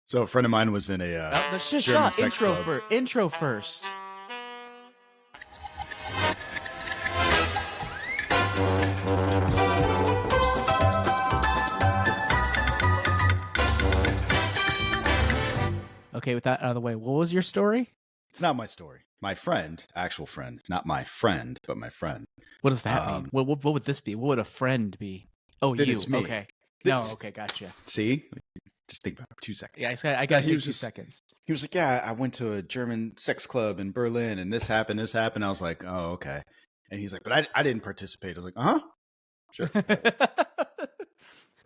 So a friend of mine was in a German sex club. Intro first. Okay, with that out of the way, what was your story? It's not my story. My friend, actual friend, not my friend, but my friend. What does that mean? What would this be? What would a friend be? Oh, Then you. it's me. Okay. No, okay, gotcha. See? Just think about it for 2 seconds. Yeah, I got to take 2 seconds. He was like, yeah, I went to a German sex club in Berlin and this happened. I was like, oh, okay. And he's like, but I didn't participate. I was like, uh-huh. Sure.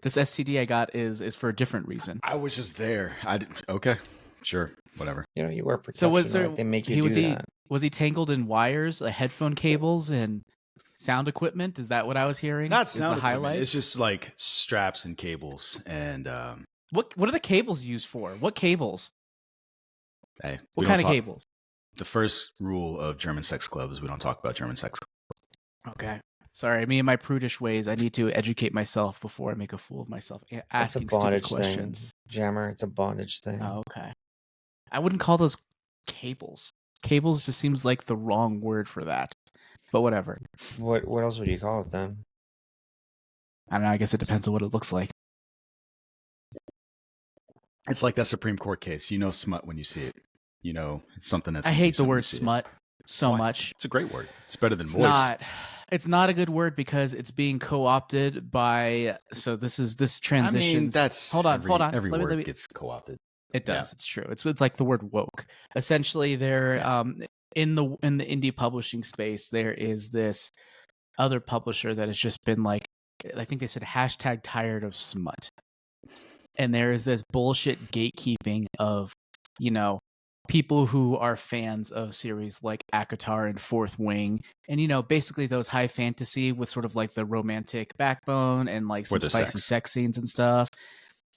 This STD I got is for a different reason. I was just there. Okay. Sure. Whatever. You know, you wear protection. So was there? Right? They make you do that. Was he tangled in wires, headphone cables, and sound equipment? Is that what I was hearing? Not sound equipment. Highlights? It's just like straps and cables. And what are the cables used for? What cables? Hey, what kind of cables? The first rule of German sex clubs is we don't talk about German sex clubs. Okay. Sorry, me and my prudish ways. I need to educate myself before I make a fool of myself. Asking stupid questions. Thing. Jammer, it's a bondage thing. Oh, okay. I wouldn't call those cables. Cables just seems like the wrong word for that. But whatever. What else would you call it then? I don't know. I guess it depends on what it looks like. It's like that Supreme Court case. You know smut when you see it. You know, it's something that's... I hate the word smut so much. It's a great word. It's better than moist. It's not a good word because it's being co-opted by... So this transition... I mean, that's... Hold on. Every word gets co-opted. It does. Yeah. It's true. It's like the word woke. Essentially, they're in the indie publishing space. There is this other publisher that has just been like, I think they said #tired of smut, and there is this bullshit gatekeeping of, you know, people who are fans of series like ACOTAR and Fourth Wing, and, you know, basically those high fantasy with sort of like the romantic backbone and like some spicy sex scenes and stuff.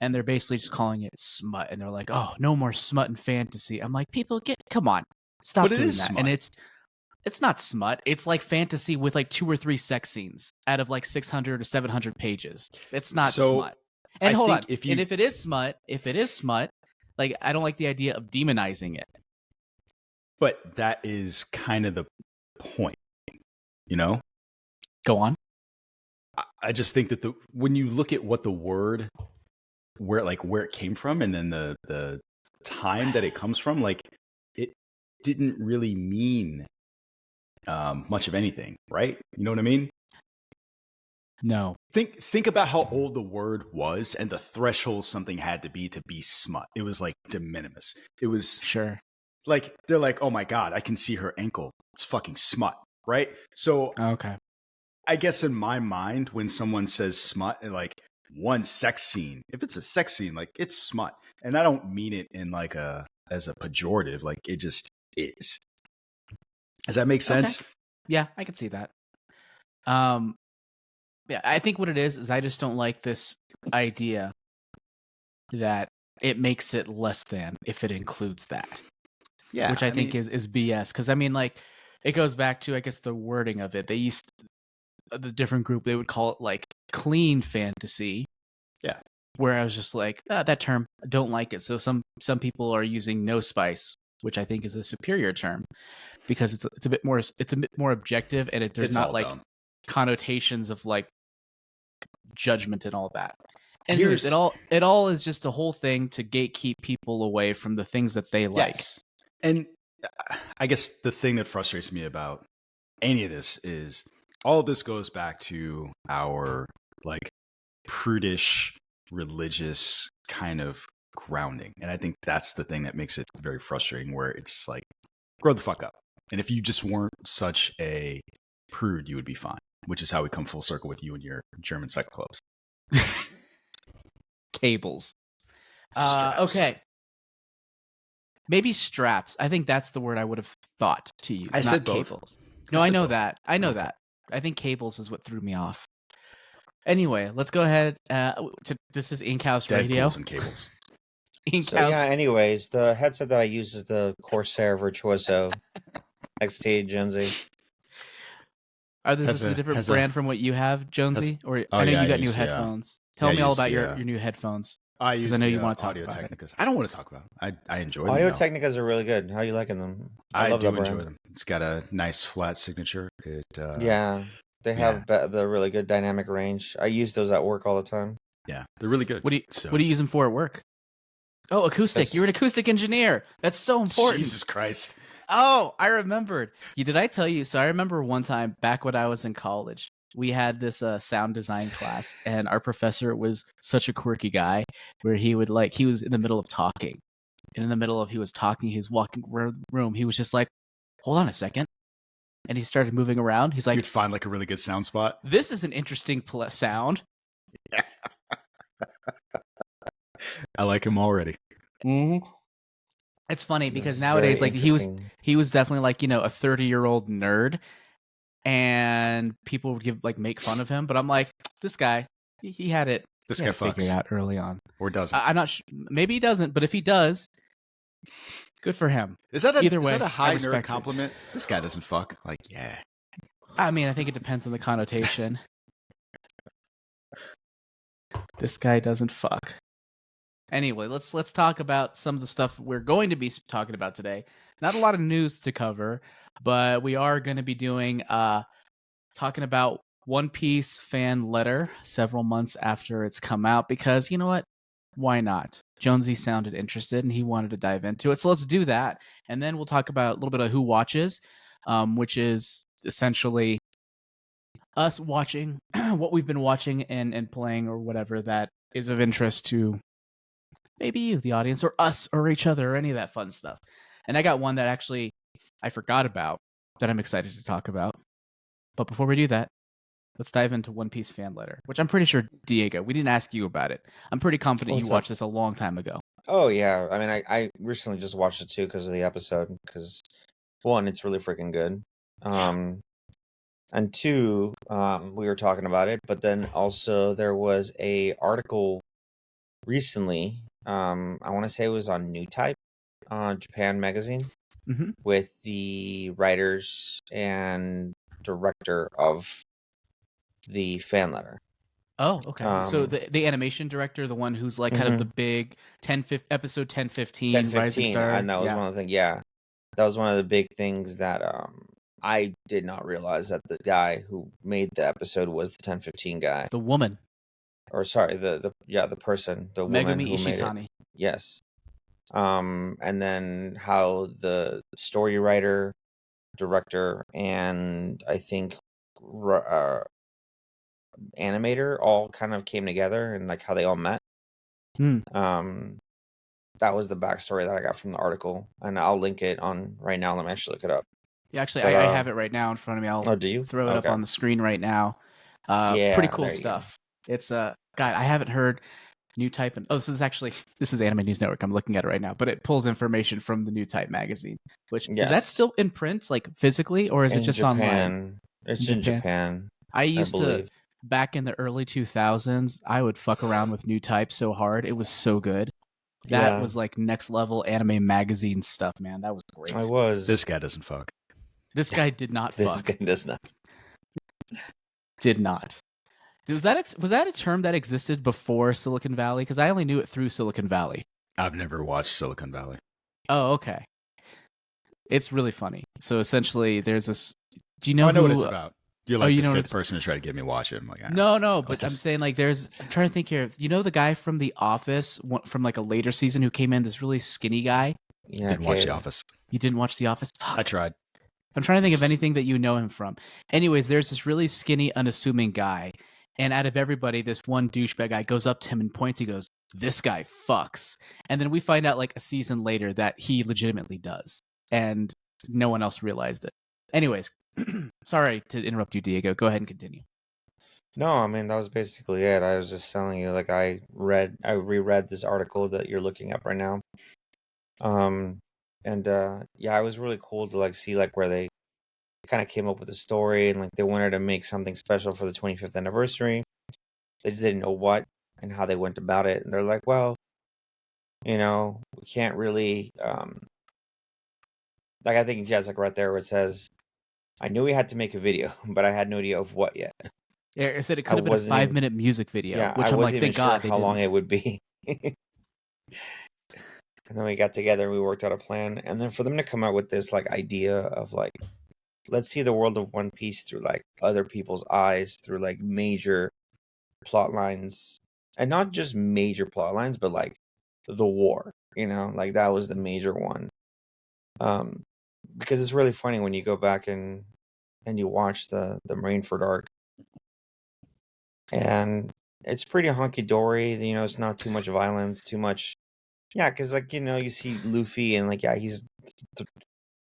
And they're basically just calling it smut, and they're like, "Oh, no more smut and fantasy." I'm like, "People, come on, stop doing that." Smut. And it's not smut. It's like fantasy with like 2 or 3 sex scenes out of like 600 or 700 pages. It's not smut. And hold on, and if it is smut, like, I don't like the idea of demonizing it. But that is kind of the point, you know? Go on. I just think that when you look at what the word, where it came from, and then the time that it comes from, like, it didn't really mean much of anything, right? You know what I mean? No. Think about how old the word was and the threshold something had to be smut. It was like de minimis. It was sure. Like, they're like, oh my God, I can see her ankle. It's fucking smut, right? So okay. I guess in my mind, when someone says smut, like one sex scene, if it's a sex scene, like, it's smut. And I don't mean it in like as a pejorative, like, it just is. Does that make sense? Okay. Yeah, I can see that. Yeah, I think what it is I just don't like this idea that it makes it less than if it includes that. Yeah. Which I think is BS. Because, I mean, like, it goes back to, I guess, the wording of it. They used the different group, they would call it like clean fantasy. Yeah. Where I was just like, that term, I don't like it. So some people are using no spice, which I think is a superior term because it's a bit more objective, and there's not like connotations of like judgment and all that. And it all is just a whole thing to gatekeep people away from the things that they like. Yes. And I guess the thing that frustrates me about any of this is all of this goes back to our like prudish religious kind of grounding. And I think that's the thing that makes it very frustrating, where it's just like, grow the fuck up. And if you just weren't such a prude, you would be fine, which is how we come full circle with you and your German sex clubs. Cables. Okay. Maybe straps. I think that's the word I would have thought to use. I said both. Cables. No, I know that. I know that. I think cables is what threw me off. Anyway, let's go ahead. This is Inkhouse Radio. And cables. Anyways, the headset that I use is the Corsair Virtuoso XT Jonesy. This is a different brand from what you have, Jonesy? I know you got new headphones. Tell me all about your new headphones. I because use I know the you want to talk Audio about it. Technicas. I don't want to talk about them. I enjoy Audio them. Technicas are really good. How are you liking them? I love do that brand. enjoy them. It's got a nice flat signature. Yeah, they have the really good dynamic range. I use those at work all the time. Yeah, they're really good. What do you use them for at work? Oh, acoustic. You're an acoustic engineer. That's so important. Jesus Christ. Oh, I remembered. Did I tell you? So I remember one time back when I was in college, we had this sound design class, and our professor was such a quirky guy where he was in the middle of talking. And in the middle of he was walking around the room, he was just like, hold on a second. And he started moving around. He's like, you'd find like a really good sound spot. This is an interesting sound. Yeah. I like him already. Mm-hmm. It's funny because nowadays, like he was definitely like, a 30-year-old nerd, and people would make fun of him. But I'm like, this guy, he had it. This guy figured out early on, or doesn't. I'm not sure. Maybe he doesn't, but if he does, good for him. Is that either way? Is that a high nerd it. compliment? This guy doesn't fuck. Like, yeah. I mean, I think it depends on the connotation. This guy doesn't fuck. Anyway, let's talk about some of the stuff we're going to be talking about today. Not a lot of news to cover, but we are going to be doing talking about One Piece fan letter several months after it's come out, because you know what? Why not? Jonesy sounded interested and he wanted to dive into it. So let's do that. And then we'll talk about a little bit of Who Watches, which is essentially us watching what we've been watching and playing or whatever that is of interest to maybe you, the audience, or us, or each other, or any of that fun stuff. And I got one that actually I forgot about that I'm excited to talk about. But before we do that, let's dive into One Piece fan letter, which I'm pretty sure, Diego, we didn't ask you about it. I'm pretty confident you watched this a long time ago. Oh, yeah. I mean, I recently just watched it, too, because of the episode. Because, one, it's really freaking good. And two, we were talking about it. But then also there was a article recently, I want to say it was on New Type, Japan magazine, with the writers and director of the fan letter. Oh, okay. So the animation director, the one who's like kind of the big episode 10-15 Rising Star. And that was one of the things, yeah. That was one of the big things that I did not realize, that the guy who made the episode was the 10-15 guy. The woman. Or sorry, the person, the woman who made it. Yes. And then how the story writer, director, and I think animator all kind of came together, and like how they all met. That was the backstory that I got from the article, and I'll link it on right now. Let me actually look it up. Yeah, actually, I have it right now in front of me. I'll do you? throw it up on the screen right now. Pretty cool stuff. It's God, I haven't heard New Type. This is Anime News Network. I'm looking at it right now, but it pulls information from the New Type magazine. Which is that still in print, like physically, or is it just online? It's in Japan. I used to, back in the early 2000s, I would fuck around with New Type so hard. It was so good. That was like next level anime magazine stuff, man. That was great. This guy doesn't fuck. This guy did not fuck. This guy does not. Did not. Was that a term that existed before Silicon Valley? Because I only knew it through Silicon Valley. I've never watched Silicon Valley. Oh, okay. It's really funny. So essentially, there's this. Do you know? I know what it's about. You're like the fifth person to try to get me to watch it. I'm like, no, but I'm saying like I'm trying to think here. You know the guy from The Office from like a later season who came in, this really skinny guy? Yeah, didn't watch The Office. You didn't watch The Office? Fuck. I tried. I'm trying to think of anything that you know him from. Anyways, there's this really skinny, unassuming guy. And out of everybody, this one douchebag guy goes up to him and points. He goes, "This guy fucks." And then we find out like a season later that he legitimately does. And no one else realized it. Anyways, sorry to interrupt you, Diego. Go ahead and continue. No, I mean, that was basically it. I was just telling you, like, I reread this article that you're looking at right now. Yeah, it was really cool to like see like where they kind of came up with a story, and like they wanted to make something special for the 25th anniversary. They just didn't know what and how they went about it. And they're like, well, we can't really like, I think just like right there where it says, I knew we had to make a video, but I had no idea of what yet. Yeah, I said it could have been a 5-minute music video, which I'm like, thank God. How long it would be. And then we got together and we worked out a plan. And then for them to come out with this like idea of like, let's see the world of One Piece through like other people's eyes, through like major plot lines, and not just major plot lines, but like the war, like that was the major one. Because it's really funny when you go back and you watch the Marineford arc, and it's pretty hunky dory. It's not too much violence, too much. Yeah, because like you see Luffy and like he's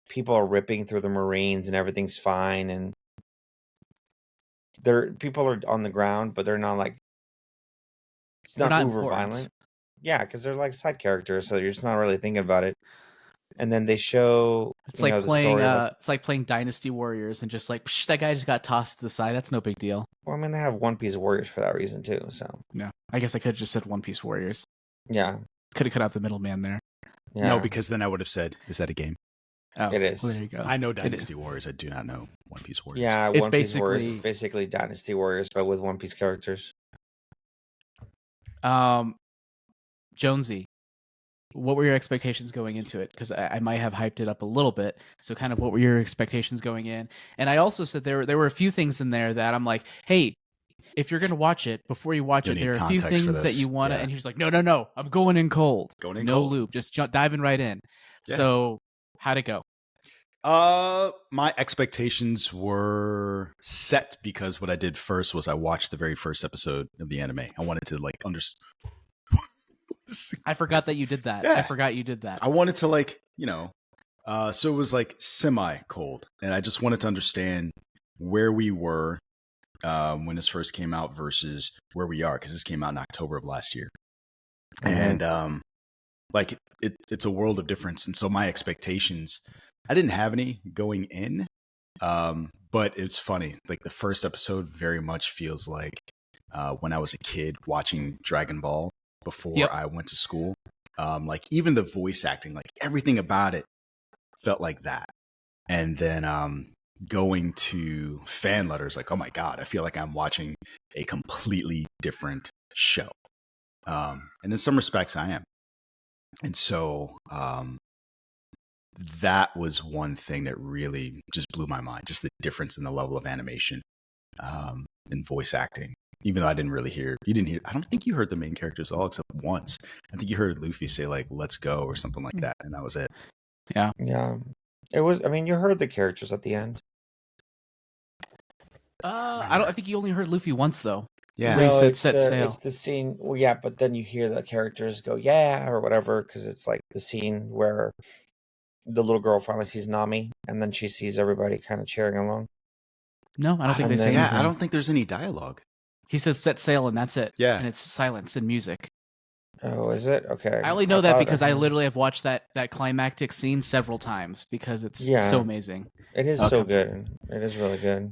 people are ripping through the Marines and everything's fine, and people are on the ground, but they're not like it's They're not not uber important. violent. Yeah, because they're like side characters, so you're just not really thinking about it. And then they show It's like the playing story of like, it's like playing Dynasty Warriors and just like psh, that guy just got tossed to the side. That's no big deal. well, I mean they have One Piece Warriors for that reason too. So No, I guess I could have just said One Piece Warriors. yeah, Could have cut out the middleman there. yeah, No, because then I would have said, "Is that a game?" Oh, it is. Well, there you go. I know Dynasty Warriors. I do not know One Piece Warriors. Yeah, It's One Piece Warriors basically- is basically Dynasty Warriors, but with One Piece characters. Jonesy, what were your expectations going into it? Because I might have hyped it up a little bit. So kind of what were your expectations going in? And I also said there were a few things in there that I'm like, hey, if you're going to watch it, before you watch You'll it, there are need a few context for things that this. you want to. Yeah. And he's like, no, I'm going in cold. Going in no cold. loop, just diving right in. Yeah. So how'd it go? My expectations were set because what I did first was I watched the very first episode of the anime. I wanted to like understand. I forgot that you did that. Yeah. I forgot you did that. I wanted to like, so it was like semi cold, and I just wanted to understand where we were when this first came out versus where we are, because this came out in October of last year, and like it's a world of difference. And so my expectations, I didn't have any going in, but it's funny. Like the first episode very much feels like when I was a kid watching Dragon Ball before I went to school. Like even the voice acting, like everything about it felt like that. And then going to fan letters, like, oh my God, I feel like I'm watching a completely different show. And in some respects I am. And so that was one thing that really just blew my mind, just the difference in the level of animation and voice acting. Even though I didn't really hear, I don't think you heard the main characters at all except once. I think you heard Luffy say like, let's go or something like that. And that was it. Yeah. Yeah. It was, I mean, you heard the characters at the end. I think you only heard Luffy once though. Yeah. Where he said it's set sail. It's the scene. Well, yeah, but then you hear the characters go, yeah, or whatever, because it's like the scene where the little girl finally sees Nami, and then she sees everybody kind of cheering along. No, I don't think they say then- anything. Yeah, I don't think there's any dialogue. He says set sail and that's it. Yeah. And it's silence and music. Oh, is it? Okay. I only know that thought- because I literally have watched that climactic scene several times because it's Yeah. so amazing. It is Oh, so comes- good. It is really good.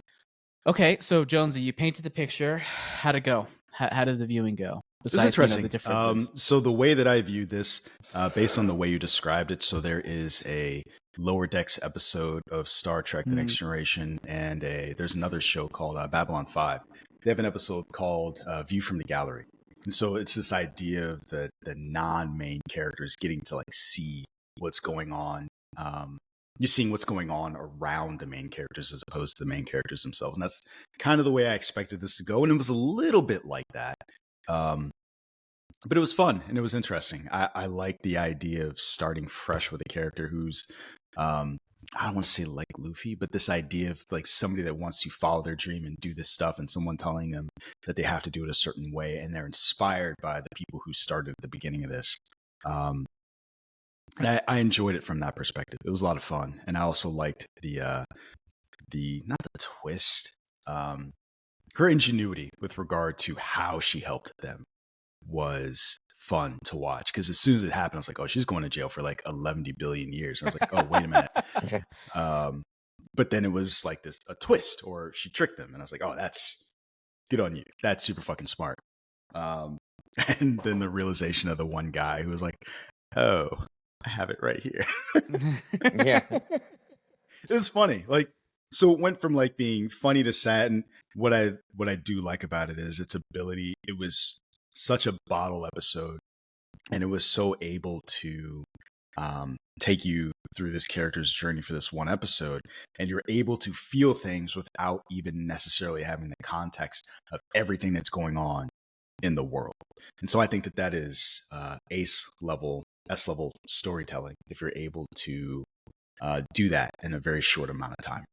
Okay, so Jonesy, you painted the picture. How'd it go? How did the viewing go? It's Besides, interesting. the differences. So the way that I viewed this, based on the way you described it, so there is a Lower Decks episode of Star Trek: The Next Generation, and there's another show called Babylon 5. They have an episode called View from the Gallery. And so it's this idea of the non-main characters getting to like see what's going on. You're seeing what's going on around the main characters as opposed to the main characters themselves. And that's kind of the way I expected this to go. And it was a little bit like that. But it was fun and it was interesting. I like the idea of starting fresh with a character who's, I don't want to say like Luffy, but this idea of like somebody that wants to follow their dream and do this stuff, and someone telling them that they have to do it a certain way, and they're inspired by the people who started at the beginning of this. And I enjoyed it from that perspective. It was a lot of fun, and I also liked the not the twist, her ingenuity with regard to how she helped them was fun to watch, because as soon as it happened, I was like, oh, she's going to jail for like 11 billion years. And I was like, oh, wait a minute. Okay. But then it was like a twist, or she tricked them. And I was like, oh, that's good on you. That's super fucking smart. And then the realization of the one guy who was like, oh, I have it right here. Yeah. It was funny. Like, so it went from like being funny to sad. And what I do like about it is its ability. It was such a bottle episode and it was so able to take you through this character's journey for this one episode, and you're able to feel things without even necessarily having the context of everything that's going on in the world. And so I think that that is S level storytelling, if you're able to do that in a very short amount of time.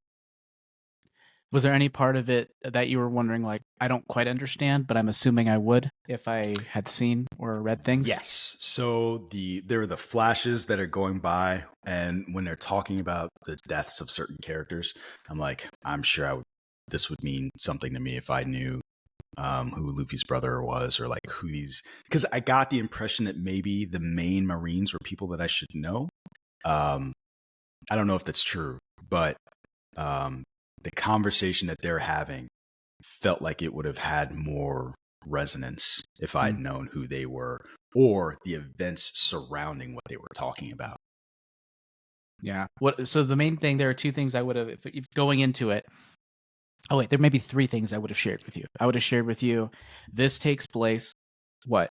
Was there any part of it that you were wondering, like, I don't quite understand, but I'm assuming I would if I had seen or read things? Yes. So there are the flashes that are going by, and when they're talking about the deaths of certain characters, I'm like, I'm sure this would mean something to me if I knew who Luffy's brother was, or like who these. Because I got the impression that maybe the main Marines were people that I should know. I don't know if that's true, but the conversation that they're having felt like it would have had more resonance if I'd known who they were or the events surrounding what they were talking about. Yeah. So the main thing, there are two things I would have, if going into it. Oh, wait, there may be three things I would have shared with you. I would have shared with you, this takes place, what?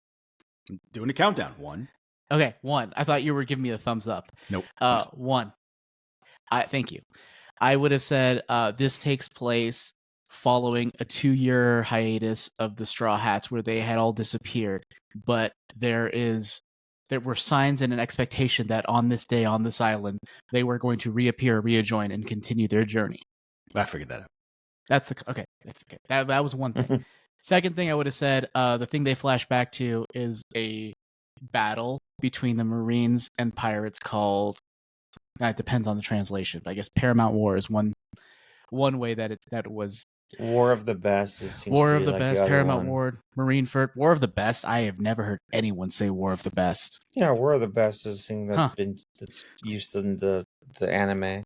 Doing a countdown. 1. Okay, 1. I thought you were giving me a thumbs up. Nope. 1. Thank you. I would have said this takes place following a 2-year hiatus of the Straw Hats where they had all disappeared. But there were signs and an expectation that on this day, on this island, they were going to reappear, rejoin, and continue their journey. I figured that out. That's okay. That was one thing. Second thing I would have said, the thing they flash back to is a battle between the Marines and pirates called. It depends on the translation, but I guess Paramount War is one way that it was. War of the Best. War of the Best, Paramount War, Marineford, War of the Best. I have never heard anyone say War of the Best. Yeah, War of the Best is a thing that's used in the anime.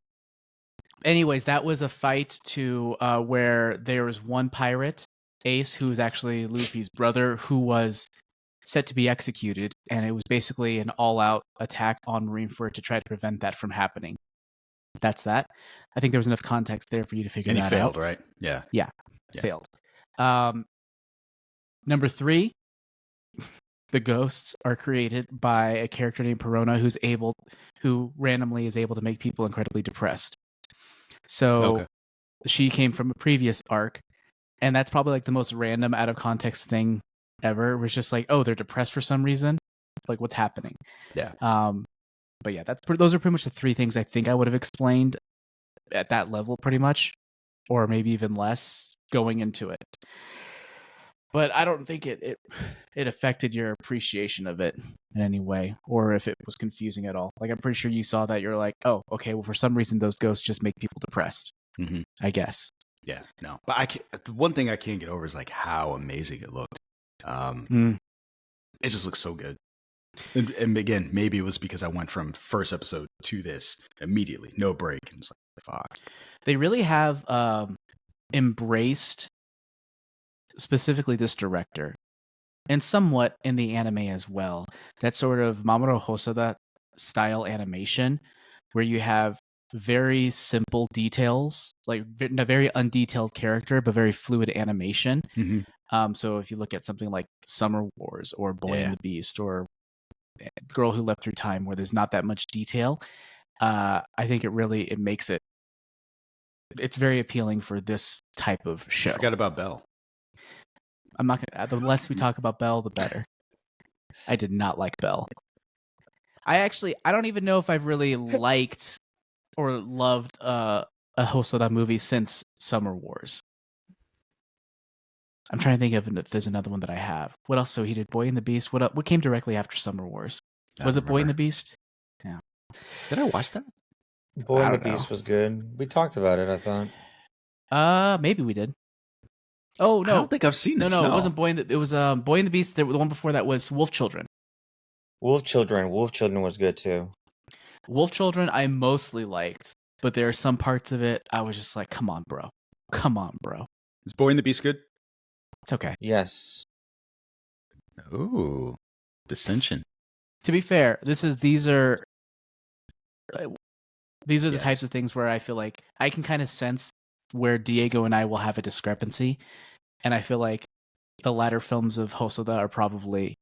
Anyways, that was a fight to where there was one pirate, Ace, who was actually Luffy's brother, who was set to be executed, and it was basically an all-out attack on Marineford to try to prevent that from happening. That's that. I think there was enough context there for you to figure that out. And he failed, right? Yeah. Failed. Number 3, the ghosts are created by a character named Perona who randomly is able to make people incredibly depressed. So she came from a previous arc, and that's probably like the most random out of context thing ever. It was just like, oh, they're depressed for some reason. Like, what's happening? Yeah. But yeah, those are pretty much the 3 things I think I would have explained at that level, pretty much, or maybe even less going into it. But I don't think it affected your appreciation of it in any way, or if it was confusing at all. Like, I'm pretty sure you saw that, you're like, oh, okay, well, for some reason those ghosts just make people depressed. Mm-hmm. I guess. Yeah, no. But the one thing I can't get over is like how amazing it looked. It just looks so good. And again, maybe it was because I went from first episode to this immediately, no break. And it's like, fuck. They really have embraced specifically this director, and somewhat in the anime as well, that sort of Mamoru Hosoda style animation where you have very simple details, like a very undetailed character, but very fluid animation. Mm-hmm. So if you look at something like Summer Wars or Boy and the Beast or Girl Who Leapt Through Time, where there's not that much detail, I think it makes it's very appealing for this type of show. I forgot about Belle. I'm not gonna. The less we talk about Belle, the better. I did not like Belle. I don't even know if I've really liked or loved a Hosoda movie since Summer Wars. I'm trying to think of if there's another one that I have. What else? So he did Boy and the Beast. What came directly after Summer Wars? Was it Boy and the Beast? Yeah. Did I watch that? Boy and the Beast was good. We talked about it, I thought. Maybe we did. Oh no! I don't think I've seen this. No, it wasn't Boy and the. It was Boy and the Beast. The one before that was Wolf Children. Wolf Children was good too. Wolf Children I mostly liked, but there are some parts of it I was just like, come on, bro. Is Boy and the Beast good? It's okay. Yes. Ooh, dissension. To be fair, these are the types of things where I feel like I can kind of sense where Diego and I will have a discrepancy, and I feel like the latter films of Hosoda are probably,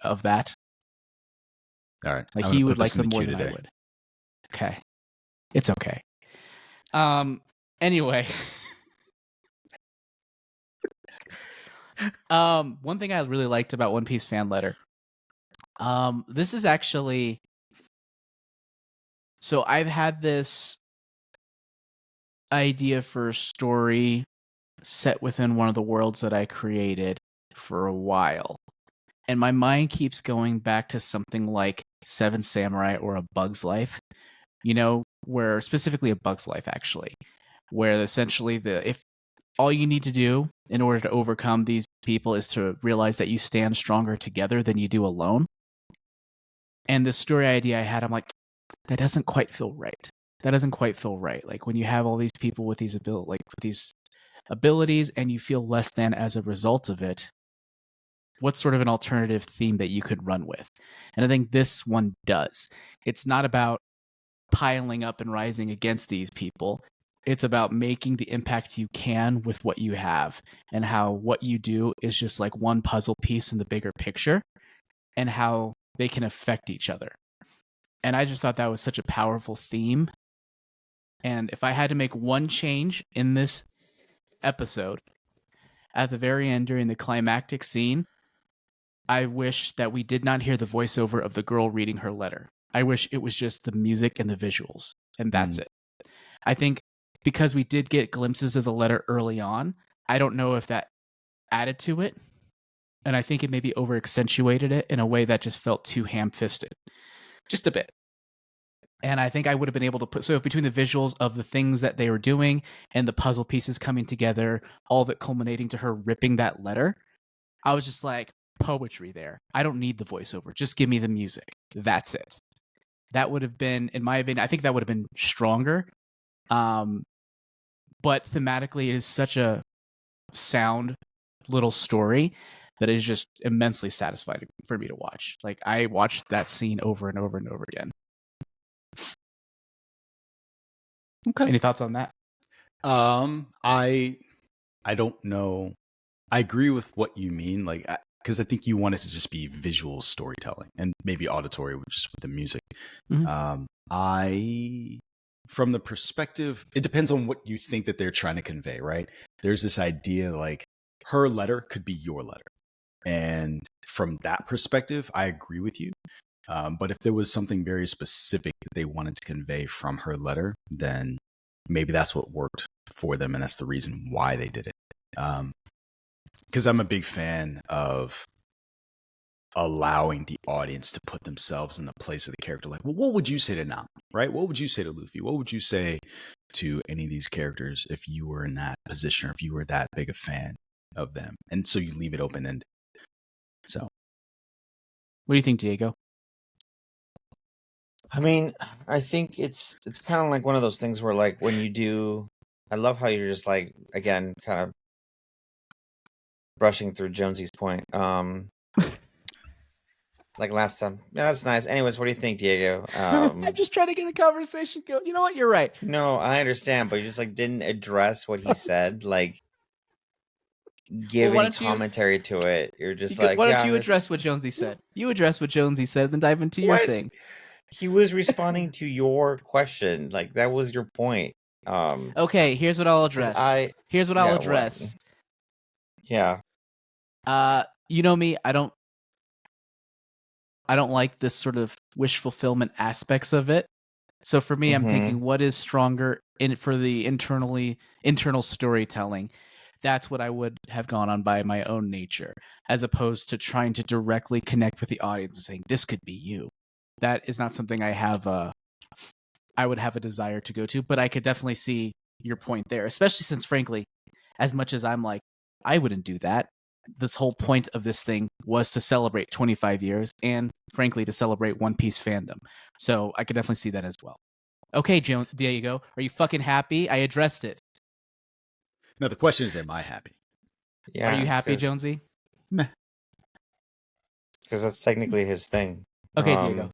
of that. All right. Like I'm he gonna would put like this in them the more queue than I today. would. Okay. It's okay. Anyway. One thing I really liked about One Piece fan letter. This is actually, so I've had this idea for a story set within one of the worlds that I created for a while. And my mind keeps going back to something like Seven Samurai or A Bug's Life, where specifically A Bug's Life actually, where essentially if all you need to do in order to overcome these people is to realize that you stand stronger together than you do alone. And the story idea I had, I'm like, that doesn't quite feel right. That doesn't quite feel right. Like when you have all these people with these abilities and you feel less than as a result of it, what's sort of an alternative theme that you could run with? And I think this one does. It's not about piling up and rising against these people. It's about making the impact you can with what you have, and how what you do is just like one puzzle piece in the bigger picture, and how they can affect each other. And I just thought that was such a powerful theme. And if I had to make one change in this episode, at the very end during the climactic scene, I wish that we did not hear the voiceover of the girl reading her letter. I wish it was just the music and the visuals, and that's it. I think because we did get glimpses of the letter early on, I don't know if that added to it. And I think it maybe over accentuated it in a way that just felt too ham-fisted. Just a bit. And I think I would have been able to put, so between the visuals of the things that they were doing and the puzzle pieces coming together, all of it culminating to her ripping that letter, I was just like, poetry there. I don't need the voiceover. Just give me the music. That's it. That would have been, in my opinion, I think that would have been stronger. But thematically, it is such a sound little story that is just immensely satisfying for me to watch. Like, I watched that scene over and over and over again. Okay. Any thoughts on that? I don't know. I agree with what you mean, like, because I think you want it to just be visual storytelling and maybe auditory, just with the music. Mm-hmm. From the perspective, it depends on what you think that they're trying to convey, right? There's this idea like her letter could be your letter. And from that perspective, I agree with you. But if there was something very specific that they wanted to convey from her letter, then maybe that's what worked for them. And that's the reason why they did it. Because I'm a big fan of allowing the audience to put themselves in the place of the character. Like, well, what would you say to Nami, right? What would you say to Luffy? What would you say to any of these characters if you were in that position or if you were that big a fan of them? And so you leave it open-ended. So, what do you think, Diego? I mean, I think it's kind of like one of those things where, like, when you do, I love how you're just like, again, kind of brushing through Jonesy's point. Like last time. Yeah, that's nice. Anyways, what do you think, Diego? I'm just trying to get the conversation going. You know what? You're right. No, I understand, but you just like didn't address what he said, like give any commentary to it. You're just like, why don't you address what Jonesy said? You address what Jonesy said, then dive into your thing. He was responding to your question. Like, that was your point. Okay, here's what I'll address. Here's what I'll address. Yeah. You know me, I don't like this sort of wish fulfillment aspects of it. So for me, I'm thinking, what is stronger for the internal storytelling? That's what I would have gone on by my own nature, as opposed to trying to directly connect with the audience and saying, this could be you. That is not something I would have a desire to go to, but I could definitely see your point there, especially since, frankly, as much as I'm like, I wouldn't do that. This whole point of this thing was to celebrate 25 years and, frankly, to celebrate One Piece fandom. So I could definitely see that as well. Okay, Diego, are you fucking happy? I addressed it. No, the question is, am I happy? Yeah. Are you happy, Jonesy? Meh. Because that's technically his thing. Okay, Diego.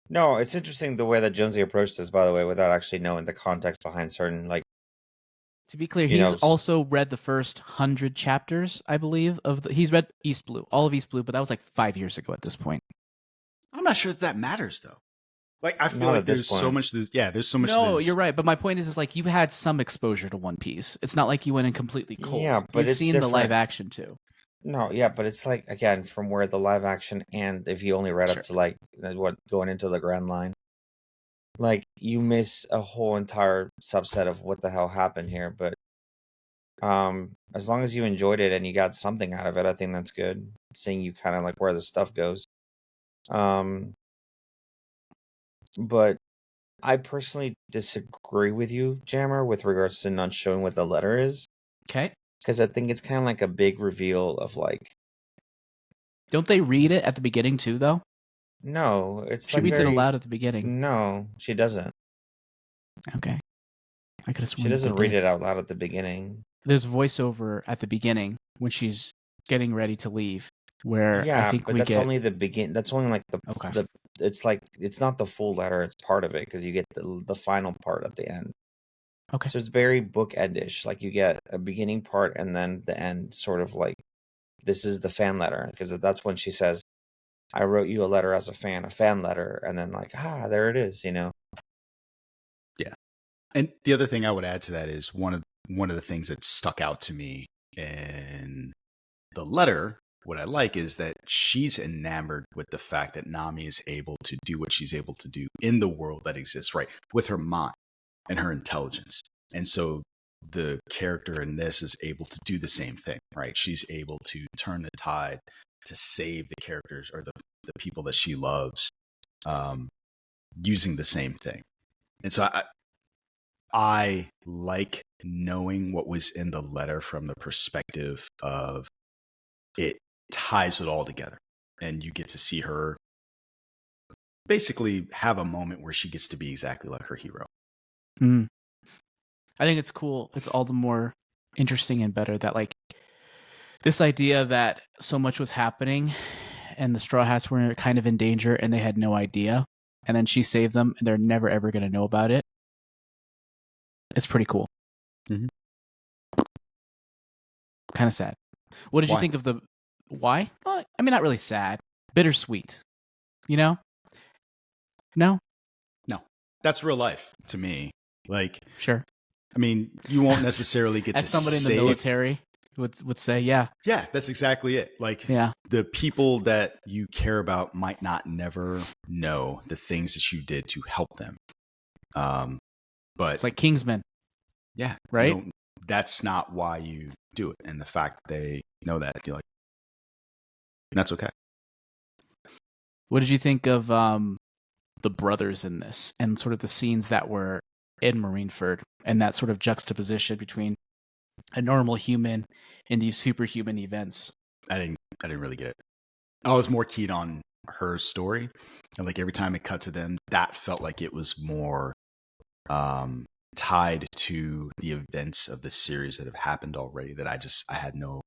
No, it's interesting the way that Jonesy approached this, by the way, without actually knowing the context behind certain, like. To be clear, he's also read the first 100 chapters, I believe, he's read East Blue, all of East Blue, but that was like 5 years ago at this point. I'm not sure that matters though. Like I feel Not like at this there's so point. much this there's so much No, this you're right. But my point is like you've had some exposure to One Piece. It's not like you went in completely cold. Yeah, but You've it's seen the live different. action too. No, yeah, but it's like, again, from where the live action, and if you only read Sure. up to like what going into the Grand Line, like you miss a whole entire subset of what the hell happened here. But as long as you enjoyed it and you got something out of it, I think that's good. Seeing you kind of like where the stuff goes. Um, but I personally disagree with you, Jammer, with regards to not showing what the letter is, Okay. because I think it's kind of like a big reveal of like, Don't they read it at the beginning too, though? no, it's She like reads it very, aloud at the beginning. no, she doesn't. Okay. I could have She sworn that they doesn't read did. it out loud at the beginning. There's voiceover at the beginning when she's getting ready to leave, where I Yeah, think but we that's get only the begin. That's only like okay. the. It's like it's not the full letter. It's part of it because you get the final part at the end. Okay. So it's very book-endish. Like you get a beginning part and then the end, sort of like this is the fan letter, because that's when she says, "I wrote you a letter as a fan letter," and then like there it is. Yeah. And the other thing I would add to that is one of the things that stuck out to me in the letter, what I like is that she's enamored with the fact that Nami is able to do what she's able to do in the world that exists, right? With her mind and her intelligence. And so the character in this is able to do the same thing, right? She's able to turn the tide to save the characters or the people that she loves using the same thing. And so I like knowing what was in the letter from the perspective of it ties it all together. And you get to see her basically have a moment where she gets to be exactly like her hero. Mm. I think it's cool. It's all the more interesting and better that like this idea that so much was happening and the Straw Hats were kind of in danger and they had no idea. And then she saved them and they're never ever going to know about it. It's pretty cool. Mm-hmm. Kind of sad. What did you Why? think of the why? Well, I mean, not really sad. Bittersweet. You know? No? No, that's real life to me. Like, Sure. I mean, you won't necessarily get As to somebody in the save. military would say, yeah. Yeah, that's exactly it. Like, Yeah. the people that you care about might not never know the things that you did to help them. But It's like Kingsman. yeah, right? That's not why you do it. And the fact that they know that, you're like, that's okay. What did you think of the brothers in this and sort of the scenes that were in Marineford and that sort of juxtaposition between a normal human and these superhuman events? I didn't really get it. I was more keyed on her story, and like every time it cut to them, that felt like it was more tied to the events of the series that have happened already that I had no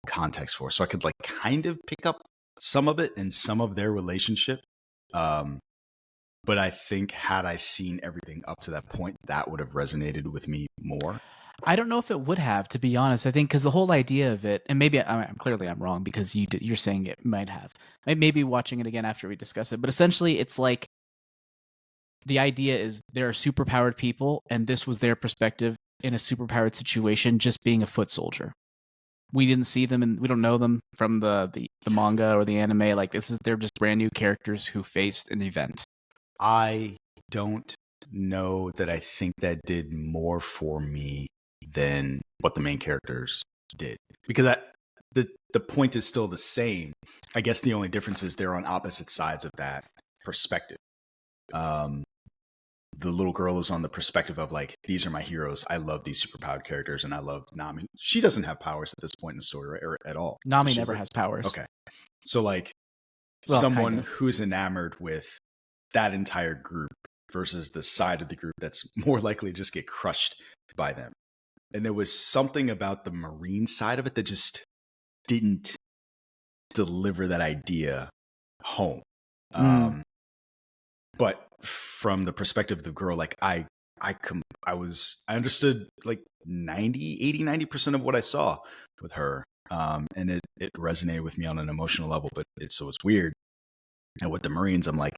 context for. So I could like kind of pick up some of it and some of their relationship. But I think had I seen everything up to that point, that would have resonated with me more. I don't know if it would have, to be honest. I think because the whole idea of it, and maybe I'm wrong because you're saying it might have. Maybe watching it again after we discuss it, but essentially it's like the idea is there are superpowered people, and this was their perspective in a superpowered situation, just being a foot soldier. We didn't see them, and we don't know them from the manga or the anime. Like they're just brand new characters who faced an event. I don't know that I think that did more for me than what the main characters did, because the point is still the same. I guess the only difference is they're on opposite sides of that perspective. The little girl is on the perspective of like, these are my heroes. I love these superpowered characters, and I love Nami. She doesn't have powers at this point in the story, right? Or at all. Nami never has powers. Okay, so like Kind of. who's enamored with that entire group versus the side of the group that's more likely to just get crushed by them. And there was something about the marine side of it that just didn't deliver that idea home. But from the perspective of the girl, like I understood like 90% of what I saw with her. And it resonated with me on an emotional level, but it's weird And with the Marines, I'm like,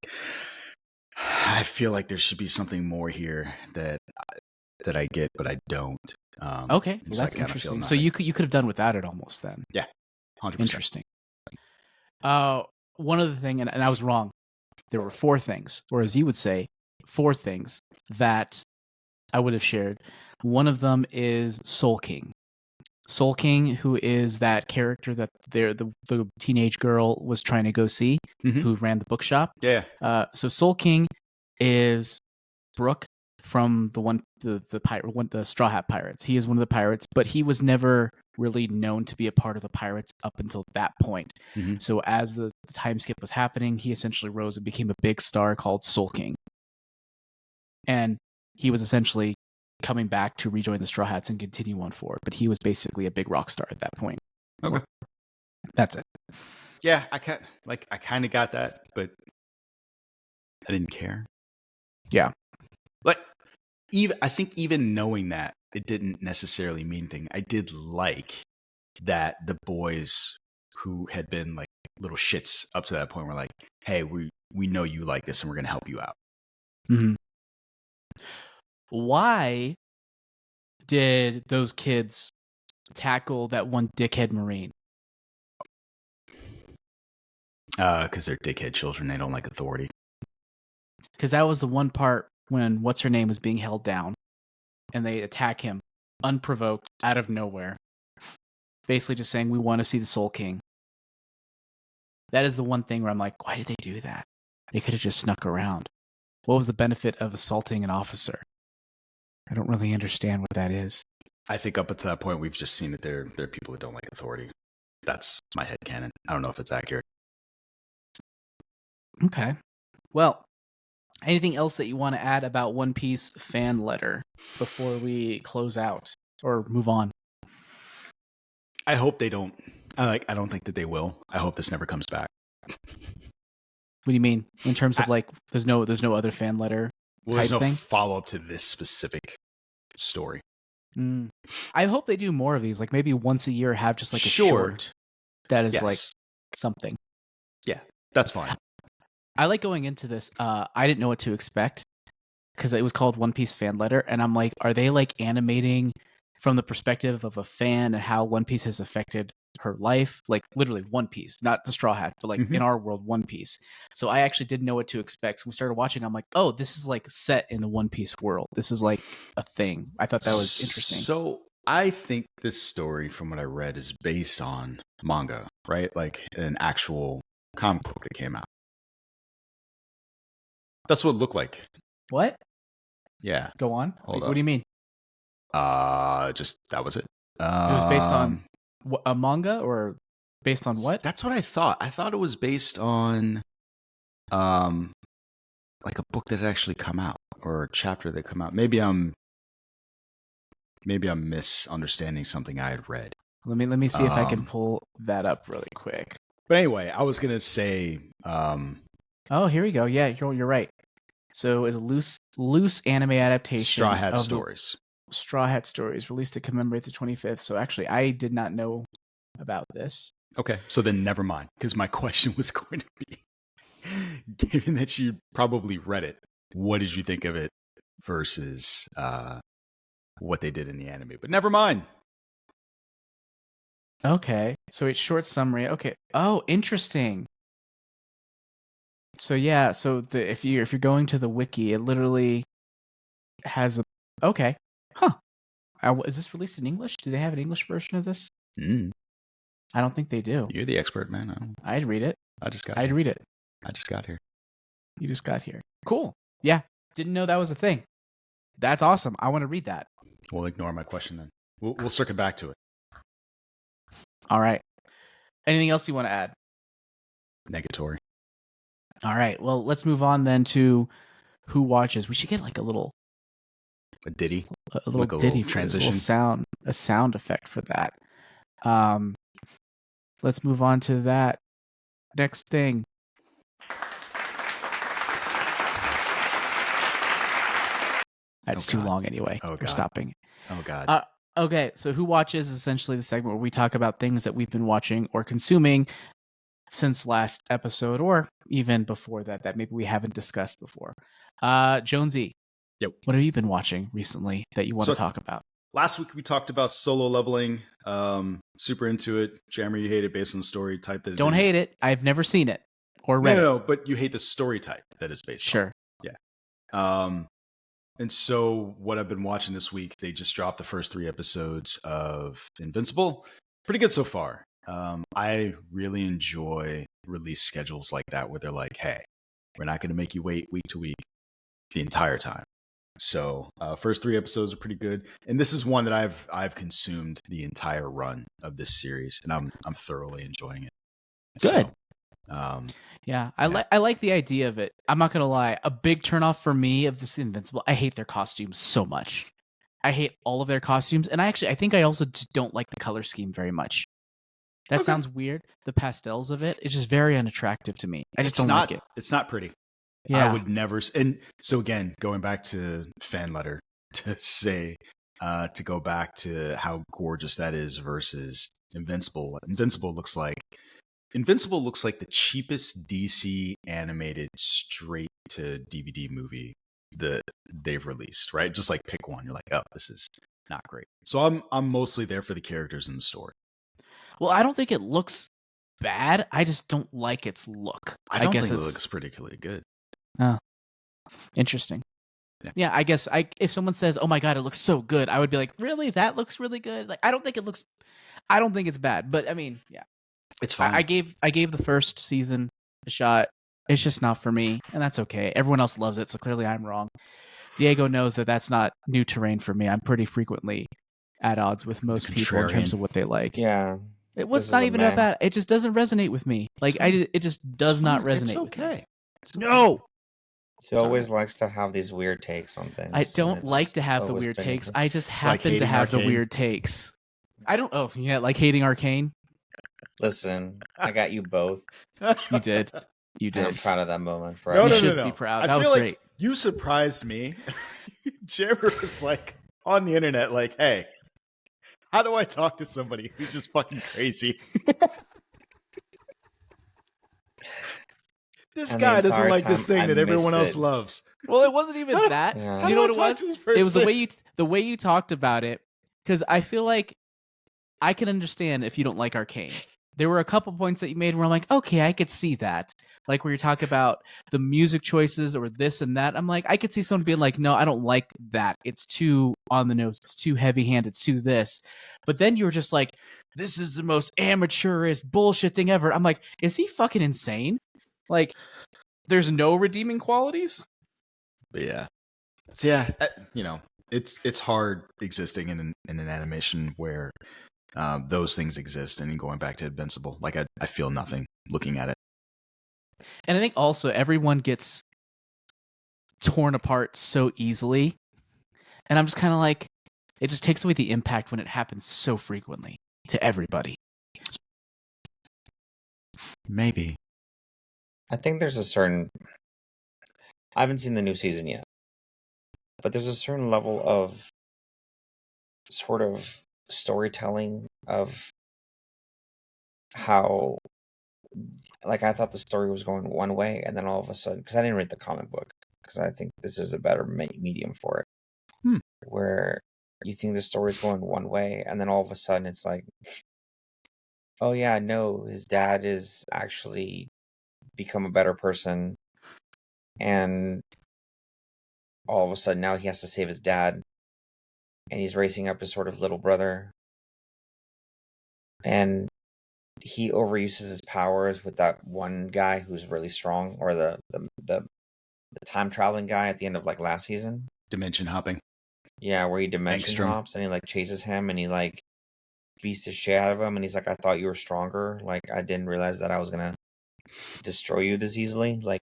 I feel like there should be something more here that I get, but I don't. Okay, well, so that's I kind of feel interesting. So nothing. you could have done without it almost then. Yeah, 100%. Interesting. One other thing, and I was wrong. There were 4 things, or as you would say, 4 things that I would have shared. One of them is Soul King. Soul King, who is that character that the teenage girl was trying to go see, who ran the bookshop. Yeah. So Soul King is Brooke from the Straw Hat Pirates. He is one of the pirates, but he was never really known to be a part of the pirates up until that point. So as the time skip was happening, he essentially rose and became a big star called Soul King. And he was essentially coming back to rejoin the Straw Hats and continue on forward, but he was basically a big rock star at that point. Okay. That's it. Yeah, I kind of got that, but I didn't care. Yeah. Like, I think even knowing that, it didn't necessarily mean anything. I did like that the boys who had been like little shits up to that point were like, hey, we know you like this and we're going to help you out. Mm-hmm. Why did those kids tackle that one dickhead Marine? Because they're dickhead children. They don't like authority. Because that was the one part when what's-her-name was being held down, and they attack him unprovoked, out of nowhere. Basically just saying, we want to see the Soul King. That is the one thing where I'm like, why did they do that? They could have just snuck around. What was the benefit of assaulting an officer? I don't really understand what that is. I think up until that point, we've just seen that there are people that don't like authority. That's my headcanon. I don't know if it's accurate. Okay. Well, anything else that you want to add about One Piece fan letter before we close out or move on? I hope they don't. I don't think that they will. I hope this never comes back. What do you mean in terms of like there's no other fan letter there's no thing? follow up to this specific story. I hope they do more of these. Like maybe once a year, have just like a short that is like something. Yeah, that's fine. I like going into this. I didn't know what to expect because it was called One Piece fan letter, and I'm like, are they like animating from the perspective of a fan and how One Piece has affected her life? Like literally One Piece, not the Straw Hat, but like in our world, One Piece. So I actually didn't know what to expect. So we started watching. I'm like, oh, this is like set in the One Piece world. This is like a thing. I thought that was interesting. So I think this story, from what I read, is based on manga, right? Like an actual comic book that came out. That's what it looked like. What? Yeah. Go on. Hold what up. do you mean? Just that was it. It was based on a manga, or based on what? That's what I thought. I thought it was based on like a book that had actually come out, or a chapter that come out. Maybe I'm misunderstanding something I had read. Let me see if I can pull that up really quick. But anyway, I was gonna say oh, here we go. Yeah, you're right. So it's a loose anime adaptation. Straw Hat Stories. Straw Hat Stories, released to commemorate the 25th. So actually, I did not know about this. Okay, so then never mind, because my question was going to be, given that you probably read it, what did you think of it versus what they did in the anime? But never mind. Okay, so it's short summary. Okay. Oh, interesting. So yeah, so if you're going to the wiki, it literally has a. Okay, huh? Is this released in English? Do they have an English version of this? I don't think they do. You're the expert, man. I'd read it. I'd read it. I just got here. You just got here. Cool. Yeah, didn't know that was a thing. That's awesome. I want to read that. We'll ignore my question then. We'll circle back to it. All right. Anything else you want to add? Negatory. All right. Well, let's move on then to who watches. We should get like a ditty, a little like ditty little transition, a sound effect for that. Let's move on to that next thing. That's too long anyway. Oh, God. We're stopping. Oh, God. Okay, so Who Watches is essentially the segment where we talk about things that we've been watching or consuming since last episode, or even before that maybe we haven't discussed before. Jonesy, Yep. what have you been watching recently that you want to So- talk about? Last week we talked about Solo Leveling. Super into it. Jammer, you hate it based on the story type that it Don't is. hate it. I've never seen it or read No, it. no, but you hate the story type that is based on. Sure. And so what I've been watching this week, they just dropped the first 3 episodes of Invincible. Pretty good so far. I really enjoy release schedules like that where they're like, hey, we're not going to make you wait week to week the entire time. So first 3 episodes are pretty good. And this is one that I've consumed the entire run of this series, and I'm thoroughly enjoying it. Good. So, yeah, I like the idea of it. I'm not gonna lie. A big turnoff for me of this Invincible, I hate their costumes so much. I hate all of their costumes, and I think I also just don't like the color scheme very much. That Okay. sounds weird. The pastels of it, it's just very unattractive to me. I just don't like it. It's not pretty. Yeah. I would never. And so again, going back to fan letter to say, to go back to how gorgeous that is versus Invincible. Invincible looks like the cheapest DC animated straight to DVD movie that they've released, right? Just like pick one. You're like, oh, this is not great. So I'm mostly there for the characters in the story. Well, I don't think it looks bad. I just don't like its look. I don't guess think it looks particularly good. Oh, interesting. Yeah, I guess if someone says, "Oh my god, it looks so good," I would be like, "Really? That looks really good." Like, I don't think it's bad, but I mean, yeah, It's fine. I gave the first season a shot. It's just not for me, and that's okay. Everyone else loves it, so clearly I'm wrong. Diego knows that that's not new terrain for me. I'm pretty frequently at odds with most people in terms of what they like. Yeah. It was not even about that. It just doesn't resonate with me. Like, it just does not resonate. It's okay. With me. No. He always likes to have these weird takes on things. I don't like to have the weird takes. I just happen to have the weird takes. I don't. Oh, yeah, like hating Arcane. Listen, I got you both. You did. You did. And I'm proud of that moment. No, you should be proud. That was great. You surprised me. Jammer was like on the internet, like, "Hey, how do I talk to somebody who's just fucking crazy?" This guy doesn't like this thing that everyone else loves. Well, it wasn't even that. Yeah. You know what it was? It was the way you talked about it. Because I feel like I can understand if you don't like Arcane. There were a couple points that you made where I'm like, okay, I could see that. Like where you talk about the music choices or this and that. I'm like, I could see someone being like, no, I don't like that. It's too on the nose. It's too heavy-handed. It's too this. But then you were just like, this is the most amateurist bullshit thing ever. I'm like, is he fucking insane? Like, there's no redeeming qualities? But yeah. So yeah, it's hard existing in an animation where those things exist, and going back to Invincible, like I feel nothing looking at it. And I think also everyone gets torn apart so easily. And I'm just kind of like, it just takes away the impact when it happens so frequently to everybody. Maybe. I think there's a certain... I haven't seen the new season yet. But there's a certain level of sort of storytelling of how... Like, I thought the story was going one way, and then all of a sudden... Because I didn't read the comic book, because I think this is a better medium for it. Where you think the story's going one way, and then all of a sudden it's like... Oh yeah, no, his dad is actually become a better person, and all of a sudden now he has to save his dad, and he's racing up his sort of little brother, and he overuses his powers with that one guy who's really strong, or the time traveling guy at the end of like last season. Dimension hopping. Yeah, where he dimension hops and he like chases him and he like beats the shit out of him, and he's like, I thought you were stronger. Like, I didn't realize that I was gonna destroy you this easily. Like,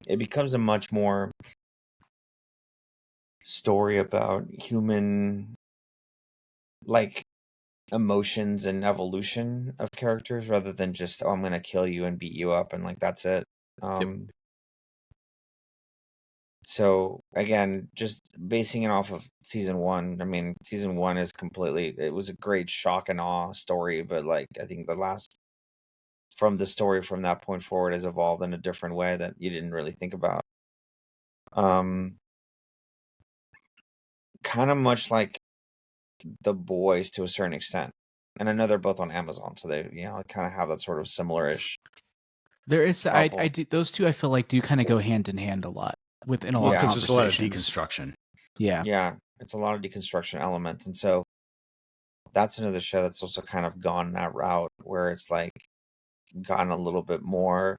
it becomes a much more story about human, like, emotions and evolution of characters rather than just, oh, I'm gonna kill you and beat you up and like that's it. So again, just basing it off of season 1, I mean, season 1 is it was a great shock and awe story, but like I think the last from the story from that point forward has evolved in a different way that you didn't really think about. Kind of much like The Boys to a certain extent. And I know they're both on Amazon, so they kind of have that sort of similar-ish. There is I couple. do those two. I feel like do kind of go hand in hand a lot within a lot of Yeah. Because there's a lot of conversations. deconstruction. Yeah. Yeah, it's a lot of deconstruction elements, and so that's another show that's also kind of gone that route where it's like gotten a little bit more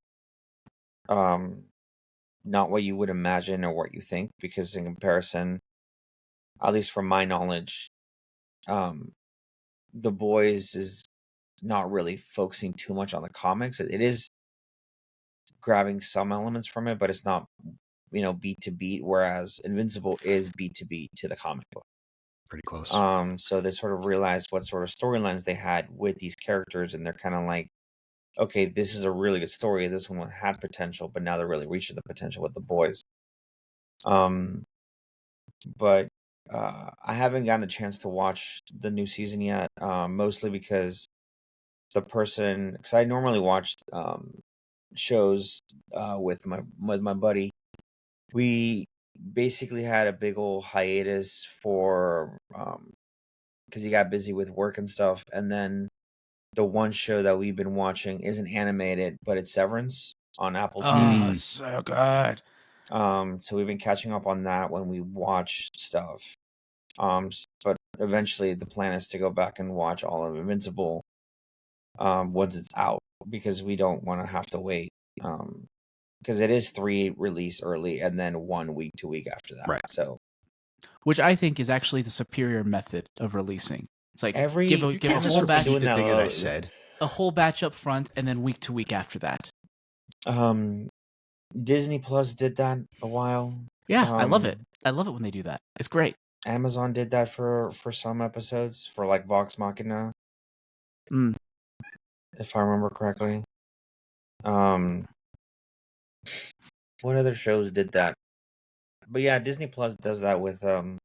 not what you would imagine or what you think, because in comparison, at least from my knowledge, The Boys is not really focusing too much on the comics. It is grabbing some elements from it, but it's not beat to beat, whereas Invincible is beat to beat to the comic book. Pretty close. So they sort of realized what sort of storylines they had with these characters, and they're kind of like, okay, this is a really good story. This one had potential, but now they're really reaching the potential with The Boys. But I haven't gotten a chance to watch the new season yet, mostly because because I normally watch shows with my buddy. We basically had a big old hiatus for because he got busy with work and stuff, and then the one show that we've been watching isn't animated, but it's Severance on Apple TV. Oh, so good. So we've been catching up on that when we watch stuff. But eventually the plan is to go back and watch all of Invincible once it's out, because we don't want to have to wait. Because it is 3 release early and then 1 week to week after that. Right. So Which I think is actually the superior method of releasing. It's like every give you a can't just whole batch, doing the that. thing that I said. a whole batch up front, and then week to week after that. Disney Plus did that a while. Yeah, I love it. I love it when they do that. It's great. Amazon did that for some episodes, for like Vox Machina, if I remember correctly. What other shows did that? But yeah, Disney Plus does that with like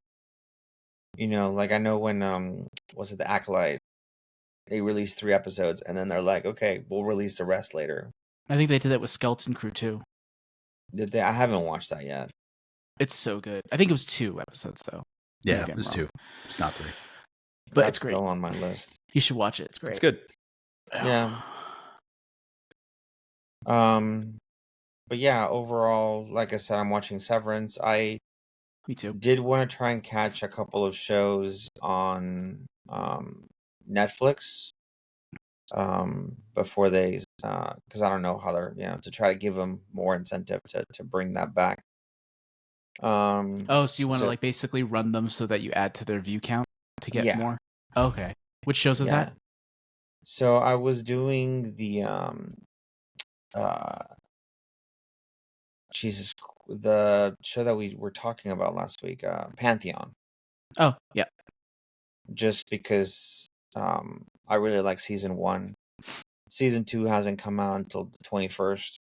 I know when was it The Acolyte? They released 3 episodes and then they're like, okay, we'll release the rest later. I think they did that with Skeleton Crew too. Did they? I haven't watched that yet. It's so good. I think it was 2 episodes though. Yeah, it's 2. It's not 3. But That's it's great. still on my list. You should watch it. It's great. It's good. Yeah. But yeah, overall, like I said, I'm watching Severance. I Me too. did want to try and catch a couple of shows on Netflix before they because I don't know how they're to try to give them more incentive to bring that back. Oh, so you want to like basically run them so that you add to their view count to get more? Okay. Which shows of that? So I was doing the the show that we were talking about last week, Pantheon. Oh, yeah. Just because I really like season 1. Season 2 hasn't come out until the 21st.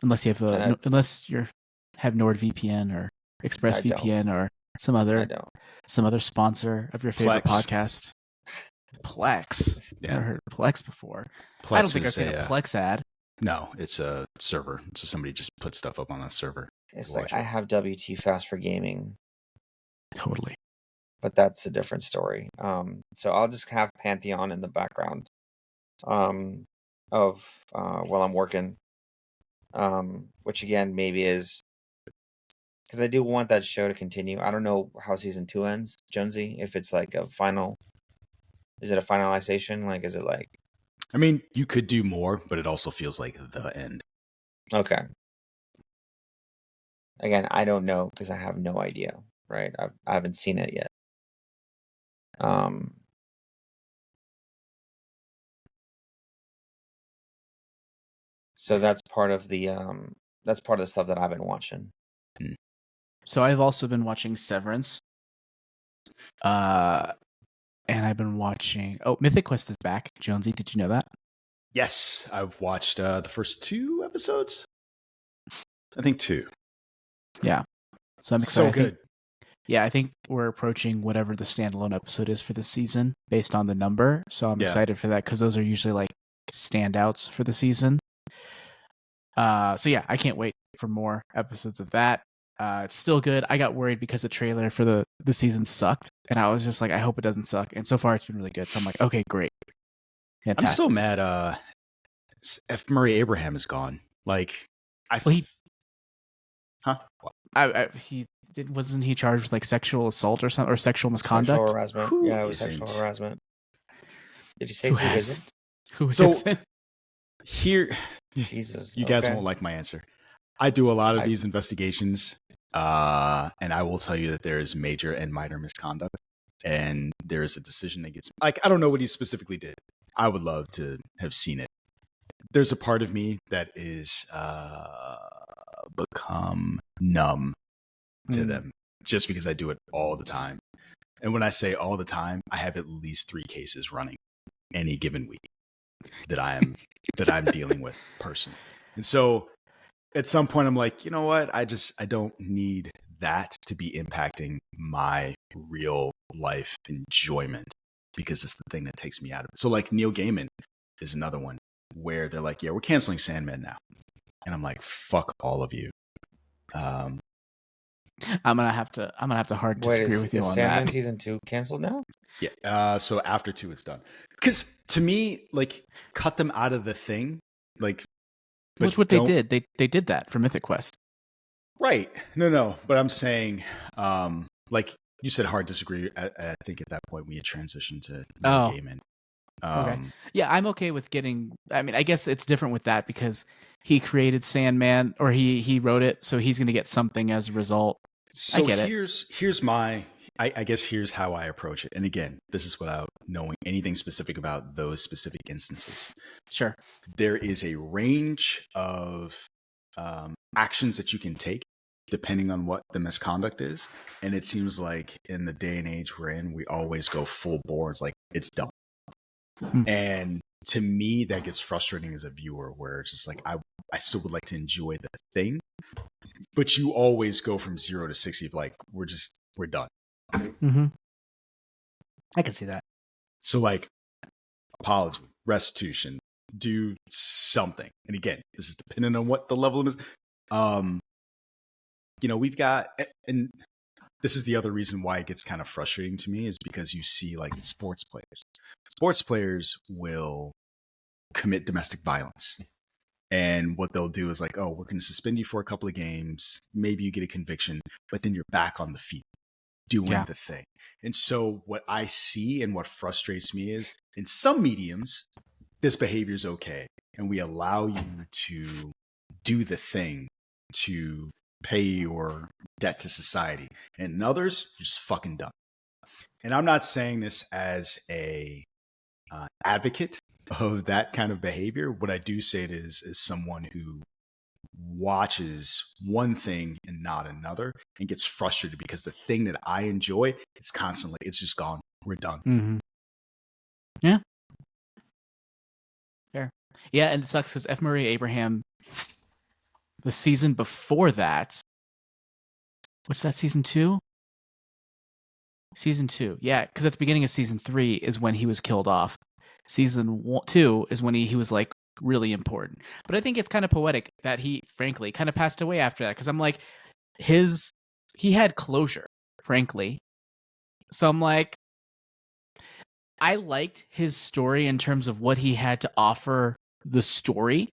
Unless you have unless you have NordVPN or ExpressVPN or some other sponsor of your favorite podcast. Plex. Yeah. Never heard of Plex before. Plex I don't think I've seen a Plex ad. No, it's a server. So somebody just puts stuff up on a server. It's like I have WT Fast for gaming. Totally. But that's a different story. So I'll just have Pantheon in the background of while I'm working. Which again maybe is because I do want that show to continue. I don't know how season 2 ends, Jonesy. If it's like a final, is it a finalization? Like, is it like? I mean, you could do more, but it also feels like the end. Okay. Again, I don't know because I have no idea. Right, I haven't seen it yet. So that's part of the stuff that I've been watching. So I've also been watching Severance. And I've been watching Mythic Quest is back. Jonesy, did you know that? Yes, I've watched the first 2 episodes. I think 2. Yeah. So I'm excited. So good. I think we're approaching whatever the standalone episode is for this season based on the number. So I'm excited for that because those are usually like standouts for the season. So yeah, I can't wait for more episodes of that. It's still good. I got worried because the trailer for the season sucked, and I was just like, I hope it doesn't suck. And so far, it's been really good. So I'm like, okay, great, fantastic. I'm still mad. F. Murray Abraham is gone. Like, wasn't he charged with like sexual assault or something, or sexual misconduct? Sexual harassment. Yeah, it was sexual harassment. Did you say who isn't? Who So isn't? here, Jesus, you guys won't like my answer. I do a lot of these investigations, and I will tell you that there is major and minor misconduct, and there is a decision that gets like I don't know what he specifically did. I would love to have seen it. There's a part of me that is become numb to them just because I do it all the time. And when I say all the time, I have at least 3 cases running any given week that I'm dealing with personally. And so at some point I'm like, you know what? I don't need that to be impacting my real life enjoyment because it's the thing that takes me out of it. So like Neil Gaiman is another one where they're like, yeah, we're canceling Sandman now. And I'm like, fuck all of you. I'm gonna have to hard disagree with you on Sandman that. season 2 canceled now? Yeah. So after 2, it's done. Because to me, like, cut them out of the thing. Like, which what they did. They did that for Mythic Quest. Right. No. But I'm saying, like you said, hard disagree. I think at that point we had transitioned to Neil Gaiman. Okay. Yeah, I'm okay with getting. I mean, I guess it's different with that because he created Sandman, or he wrote it, so he's going to get something as a result. So I get here's my. I guess here's how I approach it. And again, this is without knowing anything specific about those specific instances. Sure. There is a range of actions that you can take depending on what the misconduct is. And it seems like in the day and age we're in, we always go full bore. It's like, it's done. And to me, that gets frustrating as a viewer where it's just like, I still would like to enjoy the thing, but you always go from 0 to 60 of like, we're done. Mm-hmm. I can see that. So like, apology, restitution, do something. And again, this is dependent on what the level of we've got, and this is the other reason why it gets kind of frustrating to me is because you see like sports players will commit domestic violence. And what they'll do is like, oh, we're going to suspend you for a couple of games. Maybe you get a conviction, but then you're back on the field doing the thing. And so what I see and what frustrates me is in some mediums, this behavior is okay. And we allow you to do the thing to pay your debt to society. And in others, you're just fucking done. And I'm not saying this as a advocate of that kind of behavior. What I do say it is someone who watches one thing and not another and gets frustrated because the thing that I enjoy is constantly, it's just gone. We're done. Mm-hmm. Yeah. Fair. Yeah, and it sucks because F. Murray Abraham, the season before that, what's that, season 2? Season 2, yeah, because at the beginning of season 3 is when he was killed off. Season 2 is when he was like really important. But I think it's kind of poetic that he, frankly, kind of passed away after that. Because I'm like, he had closure, frankly. So I'm like, I liked his story in terms of what he had to offer the story,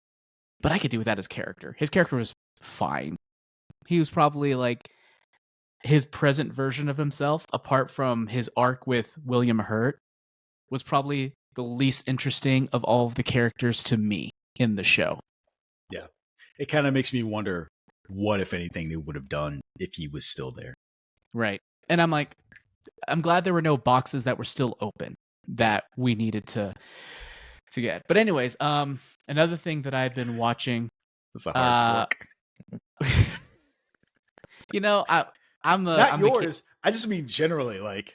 but I could do without his character. His character was fine. He was probably like his present version of himself, apart from his arc with William Hurt, was probably the least interesting of all of the characters to me in the show. Yeah. It kind of makes me wonder what, if anything, they would have done if he was still there. Right. And I'm like, I'm glad there were no boxes that were still open that we needed to get. But anyways, another thing that I've been watching. It's a hard fork. You know, I'm the not I'm yours. I just mean generally, like,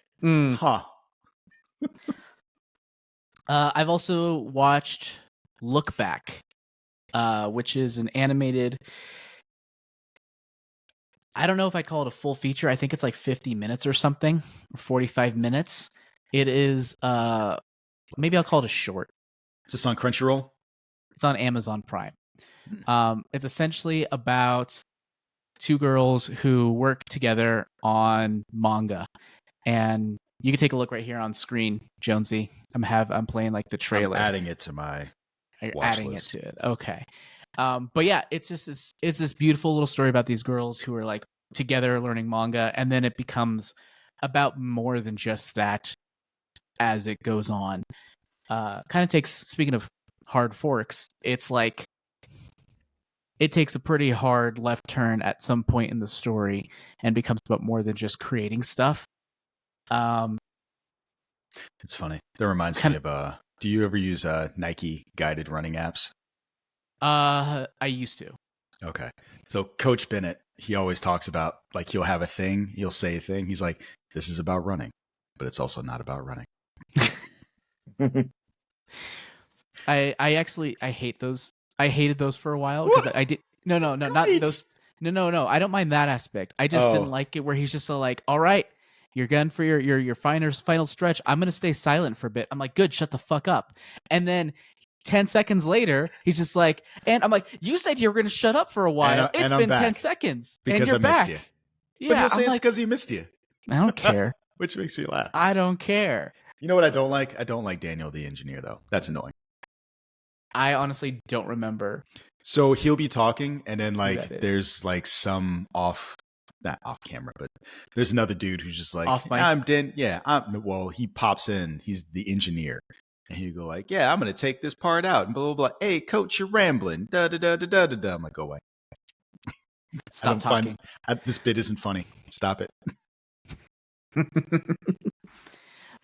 I've also watched Look Back, which is an animated. I don't know if I'd call it a full feature. I think it's like 50 minutes or something, or 45 minutes. It is, maybe I'll call it a short. Is this on Crunchyroll? It's on Amazon Prime. It's essentially about two girls who work together on manga, and you can take a look right here on screen, Jonesy. I'm playing like the trailer. I'm adding it to my watch list. It to it. Okay. But yeah, it's just it's this beautiful little story about these girls who are like together learning manga, and then it becomes about more than just that as it goes on. Kind of takes, speaking of hard forks, it's like it takes a pretty hard left turn at some point in the story and becomes about more than just creating stuff. It's funny. That reminds me of do you ever use Nike guided running apps? I used to. Okay. So Coach Bennett, he always talks about, like, he'll have a thing, he'll say a thing. He's like, this is about running, but it's also not about running. I hate those. I hated those for a while because I did no, not those. No. I don't mind that aspect. I just didn't like it where he's just so like, all right, you're done for your final stretch. I'm gonna stay silent for a bit. I'm like, good, shut the fuck up. And then 10 seconds later, he's just like, and I'm like, you said you were gonna shut up for a while. It's been 10 seconds because and you're I missed you. Yeah, but he'll say it's because he missed you. I don't care. Which makes me laugh. I don't care. You know what I don't like? I don't like Daniel the engineer, though. That's annoying. I honestly don't remember. So he'll be talking, and then like there's like some not off camera, but there's another dude who's just like, off mic. I'm Dan. Yeah, well, he pops in. He's the engineer, and he'll go like, yeah, I'm gonna take this part out, and blah blah blah. Hey, coach, you're rambling. Da da da da da da da. I'm like, go away. Stop talking. This bit isn't funny. Stop it.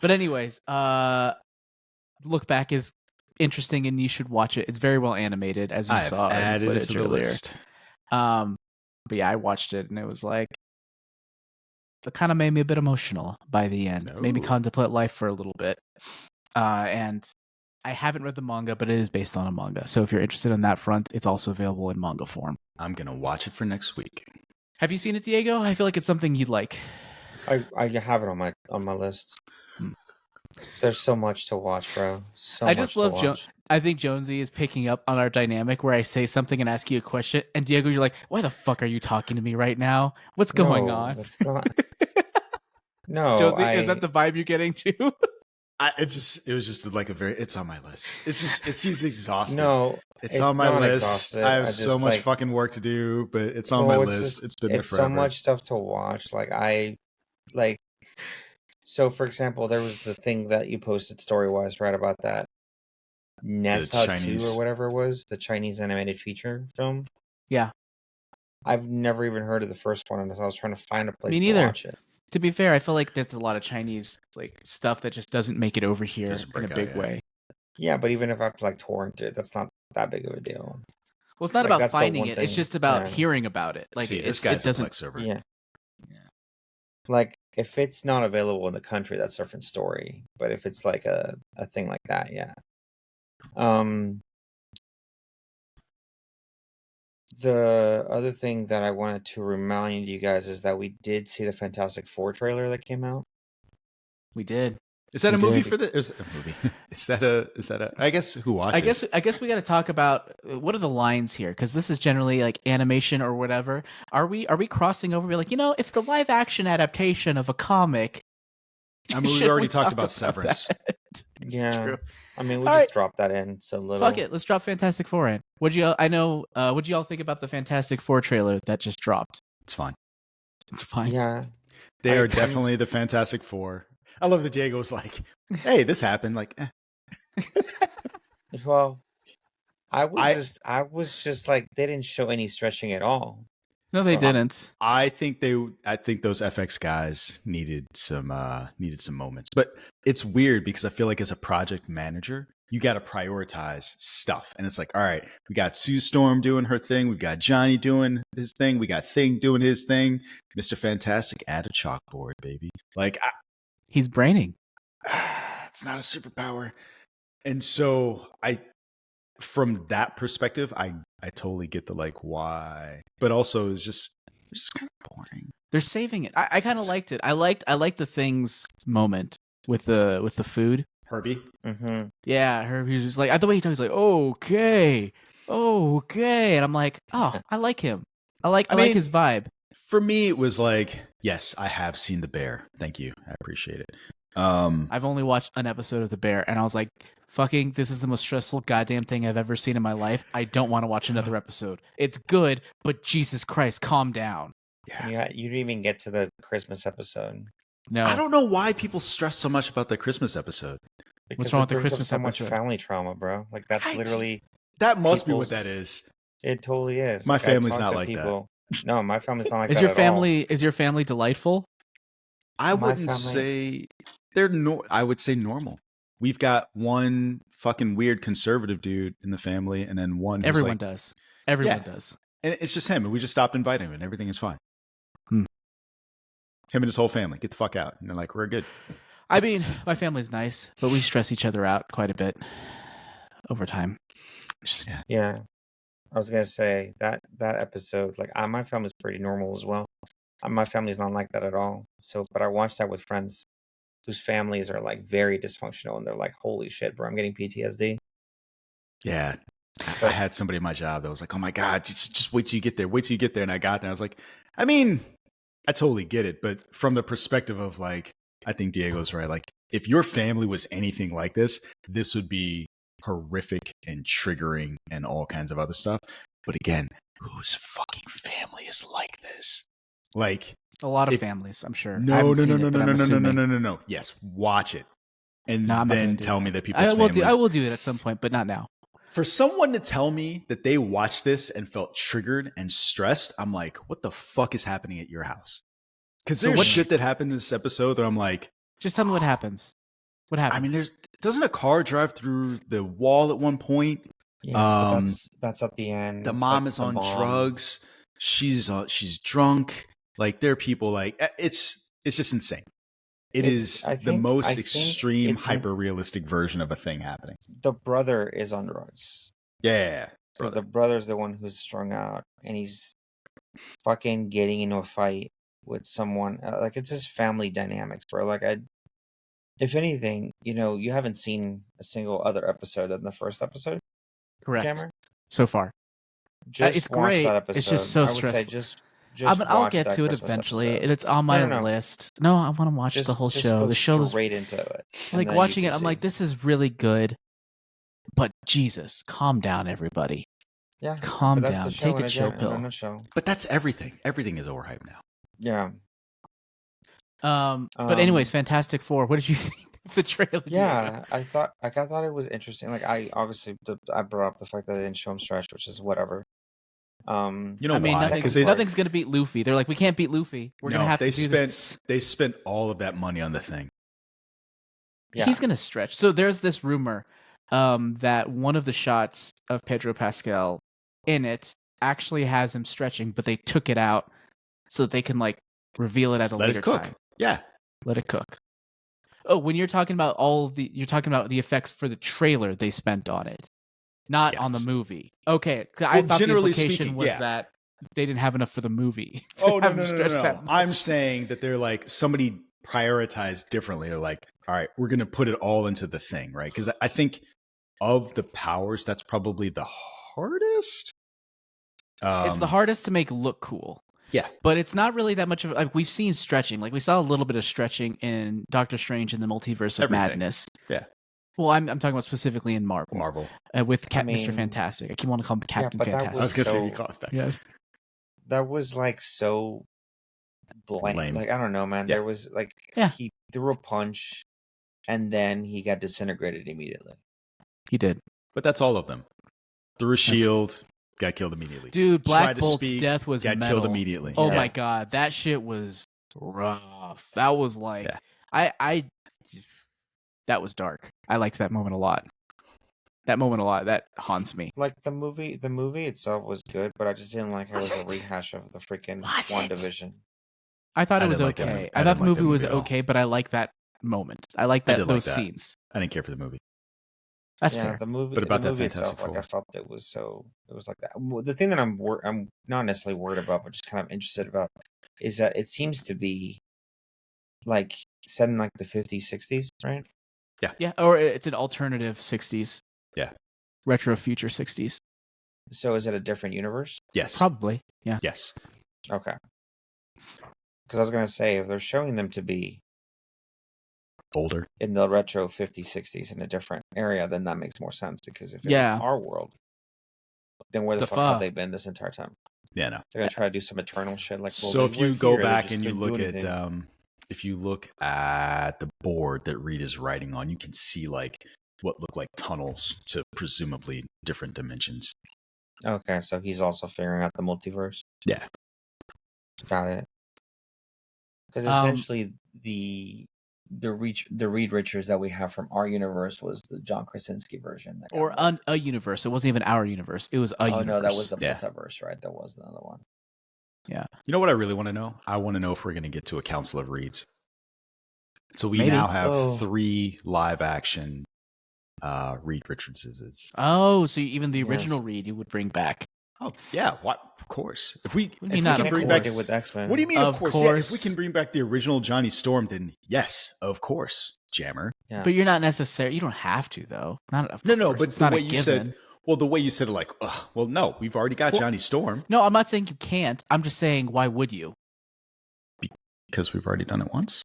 But anyways, Look Back is interesting and you should watch it. It's very well animated, as you saw in the footage earlier. List. But yeah, I watched it and it was like, it kind of made me a bit emotional by the end. No. Made me contemplate life for a little bit. And I haven't read the manga, but it is based on a manga. So if you're interested in that front, it's also available in manga form. I'm gonna watch it for next week. Have you seen it, Diego? I feel like it's something you'd like. I have it on my list. There's so much to watch, bro. I just love I think Jonesy is picking up on our dynamic where I say something and ask you a question, and Diego, you're like, "Why the fuck are you talking to me right now? What's going on?" That's not. No, Jonesy, is that the vibe you're getting too? It was just like it's on my list. It seems exhausting. No, it's on my list. Exhausted. I have so much fucking work to do, but it's on my list. It's been there forever. So much stuff to watch. So, for example, there was the thing that you posted story-wise, right, about that Nessa 2 or whatever it was, the Chinese animated feature film. Yeah. I've never even heard of the first one, and I was trying to find a place to watch it. To be fair, I feel like there's a lot of Chinese stuff that just doesn't make it over here in a big way. Yeah, but even if I have to torrent it, that's not that big of a deal. Well, it's not about finding it; it's just about hearing about it. Like, this guy's a Plex server. Yeah. Like, if it's not available in the country, that's a different story. But if it's like a thing like that, yeah. The other thing that I wanted to remind you guys is that we did see the Fantastic Four trailer that came out. We did. Is that a movie for the? Is that a movie? Is that a? I guess who watches? I guess we got to talk about what are the lines here, because this is generally like animation or whatever. Are we crossing over? We're like, if the live action adaptation of a comic. I mean, we already talked about Severance. Yeah, true. I mean, we just dropped that in so little. Fuck it, let's drop Fantastic Four in. What'd you all think about the Fantastic Four trailer that just dropped? It's fine. It's fine. Yeah, they are definitely the Fantastic Four. I love that Diego's like, "Hey, this happened." Like, Well, I was just like, they didn't show any stretching at all. No, they didn't. I think those FX guys needed some moments. But it's weird because I feel like as a project manager, you got to prioritize stuff. And it's like, all right, we got Sue Storm doing her thing. We've got Johnny doing his thing. We got Thing doing his thing. Mr. Fantastic, add a chalkboard, baby. Like, he's braining. It's not a superpower. And so from that perspective, I totally get the like why, but also it's just kind of boring. They're saving it. I kind of liked it. I liked the Things moment with the food. Herbie. Mm-hmm. Yeah, Herbie was just like, the way he talks, like, okay, and I'm like, oh, I like him. I like his vibe. For me, it was like, yes, I have seen The Bear. Thank you, I appreciate it. I've only watched an episode of The Bear, and I was like, fucking, this is the most stressful goddamn thing I've ever seen in my life. I don't want to watch another episode. It's good, but Jesus Christ, calm down. Yeah, you didn't even get to the Christmas episode. No, I don't know why people stress so much about the Christmas episode. Because wrong it with the brings Christmas up so much episode? family trauma, bro. Like that's literally that must be what that is. It totally is. My like, family's not like that. No, my family's not like is that your at family is your family delightful? I My wouldn't family- say they're I would say normal. We've got one fucking weird conservative dude in the family, and then one. Everyone does. Everyone does. And it's just him. And we just stopped inviting him, and everything is fine. Hmm. Him and his whole family get the fuck out, and they're like, "We're good." I mean, my family's nice, but we stress each other out quite a bit over time. Just, Yeah, I was gonna say that episode. Like, my family's pretty normal as well. My family's not like that at all. So, but I watched that with friends whose families are like very dysfunctional, and they're like, "Holy shit, bro, I'm getting PTSD." Yeah. I had somebody in my job that was like, "Oh my God, just wait till you get there. Wait till you get there." And I got there. I was like, I mean, I totally get it. But from the perspective of like, I think Diego's right. Like, if your family was anything like this would be horrific and triggering and all kinds of other stuff. But again, whose fucking family is like this? Like, a lot of families, I'm sure. No. Yes, watch it. And then tell me that people's families. I will do it at some point, but not now. For someone to tell me that they watched this and felt triggered and stressed, I'm like, what the fuck is happening at your house? Because there's shit that happened in this episode that I'm like, just tell me what happens. What happens? I mean, doesn't a car drive through the wall at one point? Yeah, but that's at the end. The mom is on drugs. She's drunk. Like, there are people like it's just insane. It is the most extreme, hyper-realistic version of a thing happening. The brother is on drugs. Yeah. Because the brother's the one who's strung out, and he's fucking getting into a fight with someone. Like, it's his family dynamics, bro. Like, if anything, you haven't seen a single other episode than the first episode. Correct. Jammer? So far. It's great. That episode. It's just so stressful. I'll get to it eventually. It's on my list. No, I want to watch the whole show. The show is straight into it. Like, watching it, I'm like, this is really good. But Jesus, calm down, everybody. Yeah, calm down. Take a chill pill. But that's everything. Everything is overhyped now. Yeah. But anyways, Fantastic Four. What did you think of the trailer? Yeah, I thought it was interesting. Like, I brought up the fact that they didn't show him stretch, which is whatever. You know why? Nothing's gonna beat Luffy. They're like, we can't beat Luffy. We're gonna have to do this. They spent all of that money on the thing. Yeah. He's gonna stretch. So there's this rumor that one of the shots of Pedro Pascal in it actually has him stretching, but they took it out so that they can like reveal it at a later time. Yeah, let it cook. Oh, when you're talking about you're talking about the effects for the trailer they spent on it. Not on the movie. Okay, I thought generally the implication speaking, was that they didn't have enough for the movie. Oh, no. I'm saying that they're like, somebody prioritized differently. They're like, all right, we're going to put it all into the thing, right? Because I think of the powers, that's probably the hardest. It's the hardest to make look cool. Yeah. But it's not really that much of like, we've seen stretching. Like, we saw a little bit of stretching in Doctor Strange and the Multiverse of Madness. Yeah. Well, I'm talking about specifically in Marvel. With Mr. Fantastic. I keep wanting to call him Captain Fantastic. I was going to say you call it that. Yes. That was like so blank. Like, I don't know, man. Yeah. There was like, he threw a punch and then he got disintegrated immediately. He did. But that's all of them. Threw a shield, got killed immediately. Dude, Black Bolt's death was got metal. killed immediately. Oh my God. That shit was rough. That was like, that was dark. I liked that moment a lot. That haunts me. Like, the movie itself was good, but I just didn't like how it was a rehash of the freaking WandaVision. I thought it was okay. I thought the movie was okay, but I like that moment. I like those scenes. I didn't care for the movie. That's fair. The movie, but about the movie that Fantastic itself, Four. like, I felt it was like that. The thing that I'm not necessarily worried about, but just kind of interested about, is that it seems to be like set in like the 50s, 60s, right? Yeah, or it's an alternative 60s. Yeah. Retro future 60s. So is it a different universe? Yes. Probably. Yeah. Yes. Okay. Because I was going to say, if they're showing them to be Older. in the retro 50s, 60s in a different area, then that makes more sense. Because if it Yeah. was our world, then where the fuck have they been this entire time? Yeah, no. They're going to try to do some eternal shit. Like, well, So they if you were go here, they back just and you couldn't do look at anything. if you look at the board that Reed is writing on, you can see like what look like tunnels to presumably different dimensions. Okay, so he's also figuring out the multiverse. Yeah. Got it. Because essentially the Reed Richards that we have from our universe was the John Krasinski version. That got Or murdered. a universe. It wasn't even our universe. It was a universe. No, that was the Yeah. multiverse, right? That was another one. Yeah. You know what I really want to know? I want to know if we're going to get to a Council of Reeds. So we Maybe. now have Oh. 3 live action Reed Richardses. Oh, so even the Yes. original Reed you would bring back. Oh yeah, what? Of course. If we, What do you mean if not we can of bring course? back with X-Men. What do you mean? Of Of course. Yeah, if we course. can bring back the original Johnny Storm, then yes, of course, Jammer. Yeah. But you're not necessary. You don't have to though. Not of No, course. but It's the not way a you given. said, well, the way you said it, like, ugh, well, no, we've already got Well- Johnny Storm No, I'm not saying you can't. I'm just saying why would you? because we've already done it once.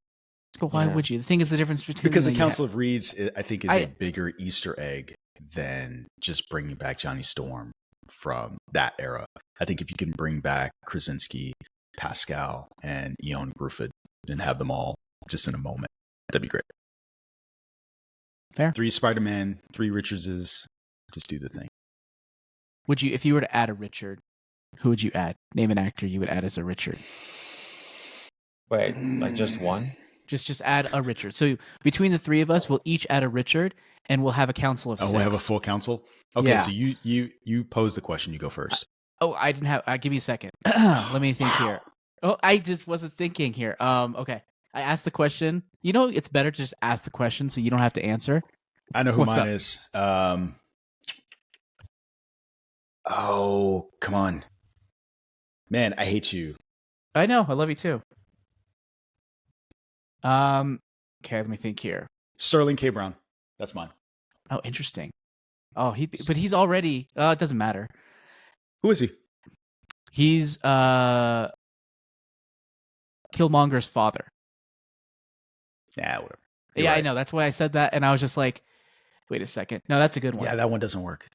But why Yeah. would you? The thing is the difference between Because the you Council of Reeds, I think, is a I- bigger Easter egg than just bringing back Johnny Storm from that era. I think if you can bring back Krasinski, Pascal, and Eon Grufford and have them all just in a moment, that'd be great. Fair. 3 Spider-Man, 3 Richardses, just do the thing. Would you, if you were to add a Richard, who would you add? Name an actor you would add as a Richard. Wait, like just one? Just add a Richard. So between the 3 of us, we'll each add a Richard, and we'll have a council of 6. we have a full council? Okay, Yeah. so you pose the question, you go first. Oh, I didn't have. Give me a second. Let me think here. Oh, I just wasn't thinking here. Okay. I asked the question. You know, it's better to just ask the question so you don't have to answer. I know who What's mine up? is. Oh, come on. Man, I hate you. I know. I love you too. Okay, let me think here. Sterling K. Brown. That's mine. Oh, interesting. Oh, but he's already. It doesn't matter. Who is he? He's Killmonger's father. Yeah, whatever. Yeah, You're I right. know. That's why I said that, and I was just like, "Wait a second. No, that's a good one." Yeah, that one doesn't work.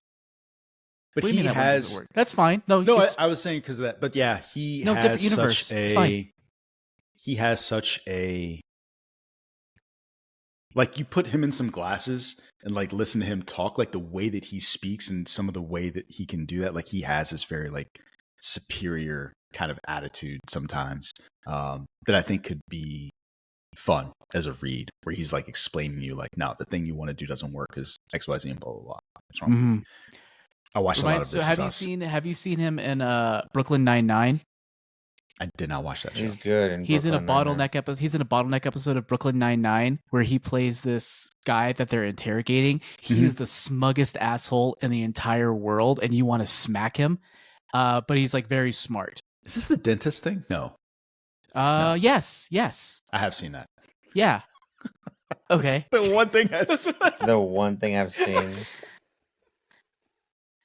But What do you he mean that one doesn't has. work? That's fine. No, No, it's- I was saying because of that. But yeah, he No, has different universe. such It's a. fine. He has such a. Like you put him in some glasses and like listen to him talk, like the way that he speaks and some of the way that he can do that. Like he has this very like superior kind of attitude sometimes that I think could be fun as a read, where he's like explaining to you like, no, the thing you want to do doesn't work because X, Y, Z, and blah blah blah. What's wrong? Mhm. I watched a lot of So This have Is you Us. have you seen him in Brooklyn Nine-Nine? I did not watch that show. He's good. He's in a Brooklyn Nine-Nine. bottleneck episode. He's in a bottleneck episode of Brooklyn Nine-Nine where he plays this guy that they're interrogating. He is the smuggest asshole in the entire world, and you want to smack him. But he's like very smart. Is this the dentist thing? No. No. Yes. I have seen that. Yeah. Okay. The one thing The one thing I've seen.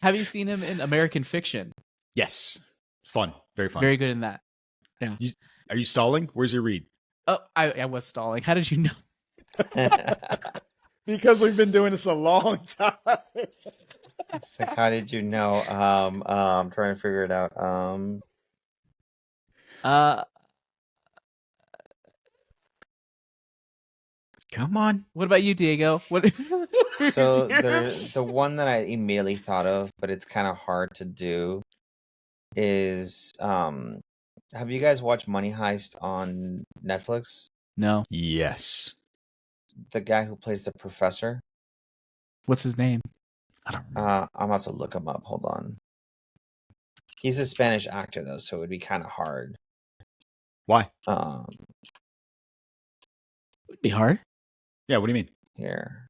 Have you seen him in American Fiction? Yes. Fun. Very fun. Very good in that. Are you stalling? Where's your read? Oh, I was stalling. How did you know? Because we've been doing this a long time. It's like, how did you know? I'm trying to figure it out. Come on. What about you, Diego? What? So the one that I immediately thought of, but it's kind of hard to do, is have you guys watched Money Heist on Netflix? No. Yes. The guy who plays the professor. What's his name? I don't remember. I'm gonna have to look him up. Hold on. He's a Spanish actor though, so it'd be kind of hard. Why? Would be hard. Yeah, what do you mean? Here.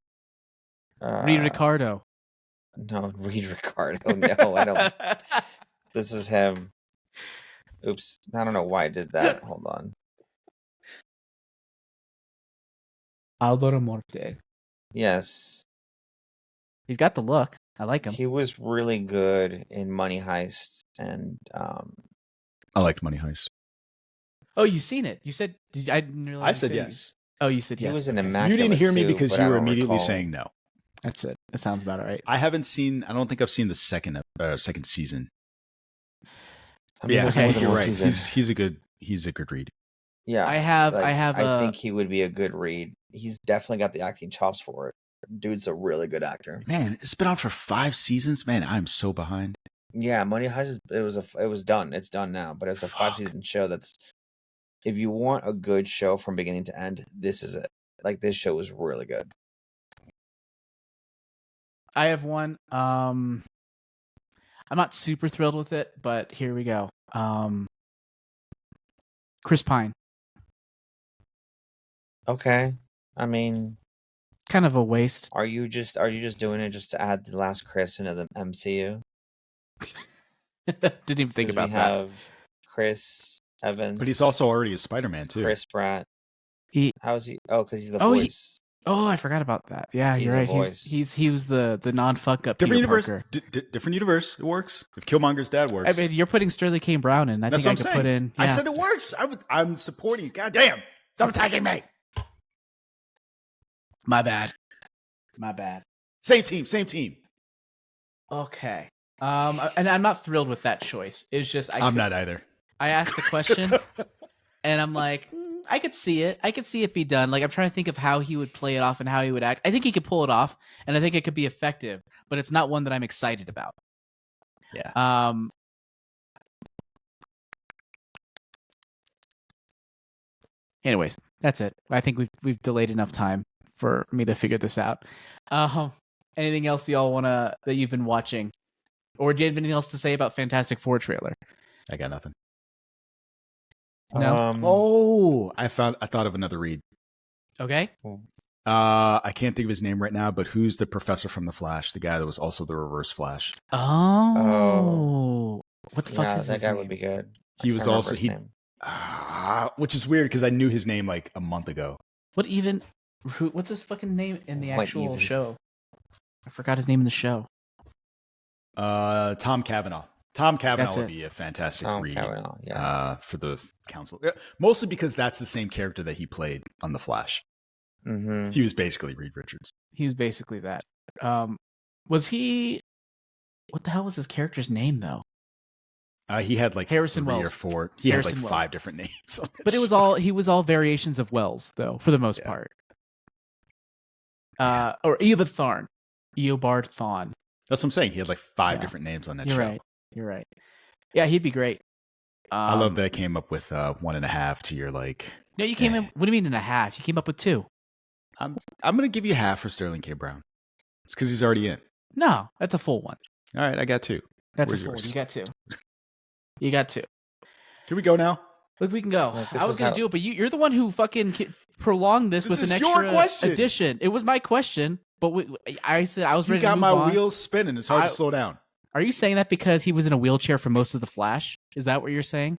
Reed Ricardo. No, Reed Ricardo. No, I don't. This is him. Oops. I don't know why I did that. Hold on. Alvaro Morte. Yes. He's got the look. I like him. He was really good in Money Heist, and I liked Money Heist. Oh, you've seen it. You said I didn't realize I you said said yes. Oh, you said he yes. was an Okay. immaculate. You didn't hear me too, because but you I were don't immediately recall. saying no. That's it. That sounds about right. I don't think I've seen the second season. I mean, Yeah, there's I more think than you're one right. season. He's a good read. Yeah, I have I think he would be a good read. He's definitely got the acting chops for it. Dude's a really good actor. Man, it's been on for 5 seasons. Man, I'm so behind. Yeah, Money Heist. It was done. It's done now, but it's a 5-season show. That's if you want a good show from beginning to end, this is it. Like this show is really good. I have one. I'm not super thrilled with it, but here we go. Chris Pine. Okay, I mean, Kind of a waste. are you just doing it just to add the last Chris into the MCU? Didn't even think 'Cause about we that. have Chris Evans, But he's also already a Spider-Man too. Chris Pratt. He. How's he? Oh, because he's the Oh, voice. Oh, I forgot about that. Yeah, He's you're a right. voice. He was the non-fuck up Different Peter universe. Parker. Different universe. It works. If Killmonger's dad works. I mean, you're putting Sterling K. Brown in. I That's think what I I'm could saying. put in. Yeah. I said it works. I'm supporting you. God damn. Stop attacking me. My bad. Same team. Okay. And I'm not thrilled with that choice. It's just I'm not either. I asked the question, and I'm like, I could see it. I could see it be done. Like I'm trying to think of how he would play it off and how he would act. I think he could pull it off, and I think it could be effective. But it's not one that I'm excited about. Yeah. Anyways, that's it. I think we've delayed enough time for me to figure this out. Anything else y'all that you've been watching, or do you have anything else to say about Fantastic Four trailer? I got nothing. No. I thought of another read. Okay. I can't think of his name right now, but who's the professor from The Flash? The guy that was also the Reverse Flash. Oh. What the fuck is that his guy name? would be good. He was also his name. Which is weird because I knew his name like a month ago. What's his fucking name in the What actual even? show? I forgot his name in the show. Tom Cavanaugh. Tom Cavanaugh That's would it. be a fantastic Tom read. Cavanaugh, yeah. For the council. Mostly because that's the same character that he played on The Flash. Mm-hmm. He was basically Reed Richards. He was basically that. Was he? What the hell was his character's name though? He had like Harrison 3 or Wells. 4. He Harrison had like Wells. 5 different names. But he was all variations of Wells though, for the most part. Or Eobard Thawne. That's what I'm saying. He had like 5 different names on that show. You're right. Yeah, he'd be great. I love that I came up with 1.5 to your like. No, you came in. What do you mean in a half? You came up with 2. I'm gonna give you half for Sterling K. Brown. It's because he's already in. No, that's a full one. All right, I got 2. That's Where's a full yours? one. You got 2. You got 2. Here we go now. Look, we can go. Look, I was gonna do it, but you're the one who fucking prolonged this with is an your extra question. addition. It was my question, but I said I was You ready got to move my on. wheels spinning. It's hard to slow down. Are you saying that because he was in a wheelchair for most of the Flash? Is that what you're saying?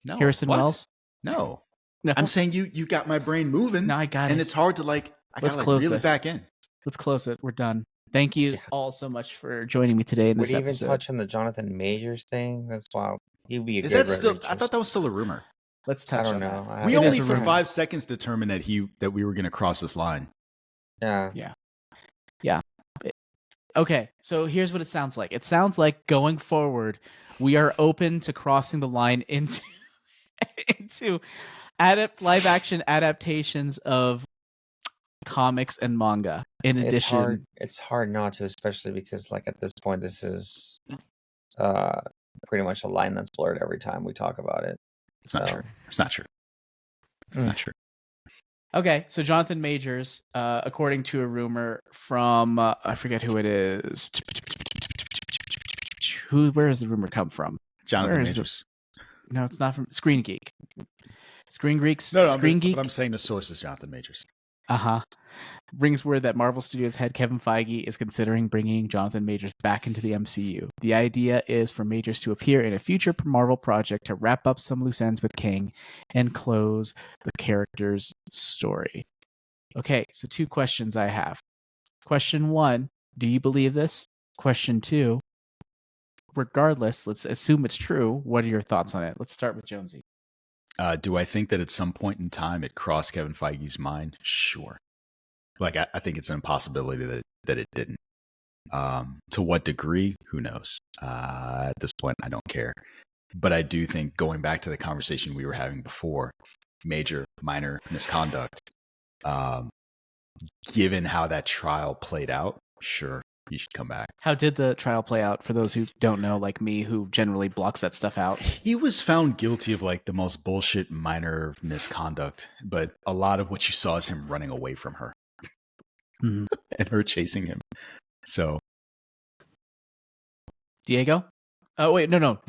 No, Harrison what? Wells? No. No. I'm saying you got my brain moving. No, I got and it. it's hard to like. Let's gotta close reel this. it back in. Let's close it. We're done. Thank you all so much for joining me today in Would this he even episode. touch on the Jonathan Majors thing? That's wild. He'd be a Is good that still? Red I thought that was still a rumor. Let's touch I don't on know. that. We It only is a for rumor. 5 seconds determined that we were going to cross this line. Yeah. Okay, so here's what it sounds like. It sounds like going forward, we are open to crossing the line into live action adaptations of comics and manga. In addition, It's hard not to, especially because like at this point, this is pretty much a line that's blurred every time we talk about it. It's not true. It's not true. It's not true. okay, so Jonathan Majors, according to a rumor from I forget who it is. Where does the rumor come from? Jonathan Where is Majors. No, it's not from Screen Geek. Screen Geek. No, Screen Geek. but I'm saying the source is Jonathan Majors. Brings word that Marvel Studios head Kevin Feige is considering bringing Jonathan Majors back into the MCU. The idea is for Majors to appear in a future Marvel project to wrap up some loose ends with King and close the character's story. Okay, so 2 questions I have. Question 1, do you believe this? Question 2, regardless, let's assume it's true. What are your thoughts on it? Let's start with Jonesy. Do I think that at some point in time it crossed Kevin Feige's mind? Sure. Like I think it's an impossibility that it didn't. To what degree? Who knows? At this point, I don't care. But I do think, going back to the conversation we were having before, major, minor misconduct. Given how that trial played out, sure, you should come back. How did the trial play out for those who don't know, like me, who generally blocks that stuff out? He was found guilty of like the most bullshit minor misconduct, but a lot of what you saw is him running away from her and her chasing him. So, Diego? Oh, wait, no.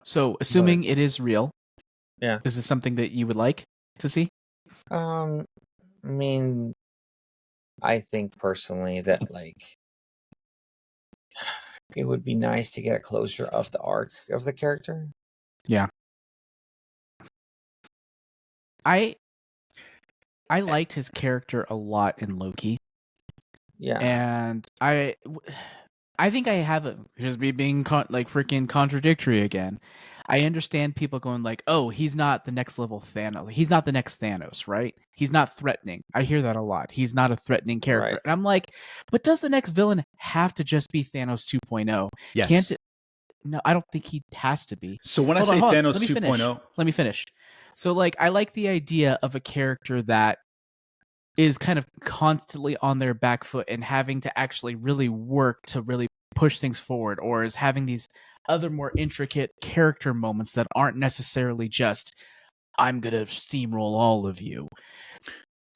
So, assuming it is real, yeah, is this something that you would like to see? I mean, I think personally that like it would be nice to get a closure of the arc of the character. Yeah. I liked his character a lot in Loki. Yeah. And I think I have a, here's me being like freaking contradictory again. I understand people going like, "Oh, he's not the next level Thanos. He's not the next Thanos, right? He's not threatening." I hear that a lot. He's not a threatening character. Right. And I'm like, "But does the next villain have to just be Thanos 2.0? yes. Can't it? No, I don't think he has to be." So when Hold I on, say hold on. Thanos Let me finish. 2.0, Let me finish. So like, I like the idea of a character that is kind of constantly on their back foot and having to actually really work to really push things forward, or is having these other more intricate character moments that aren't necessarily just I'm gonna steamroll all of you.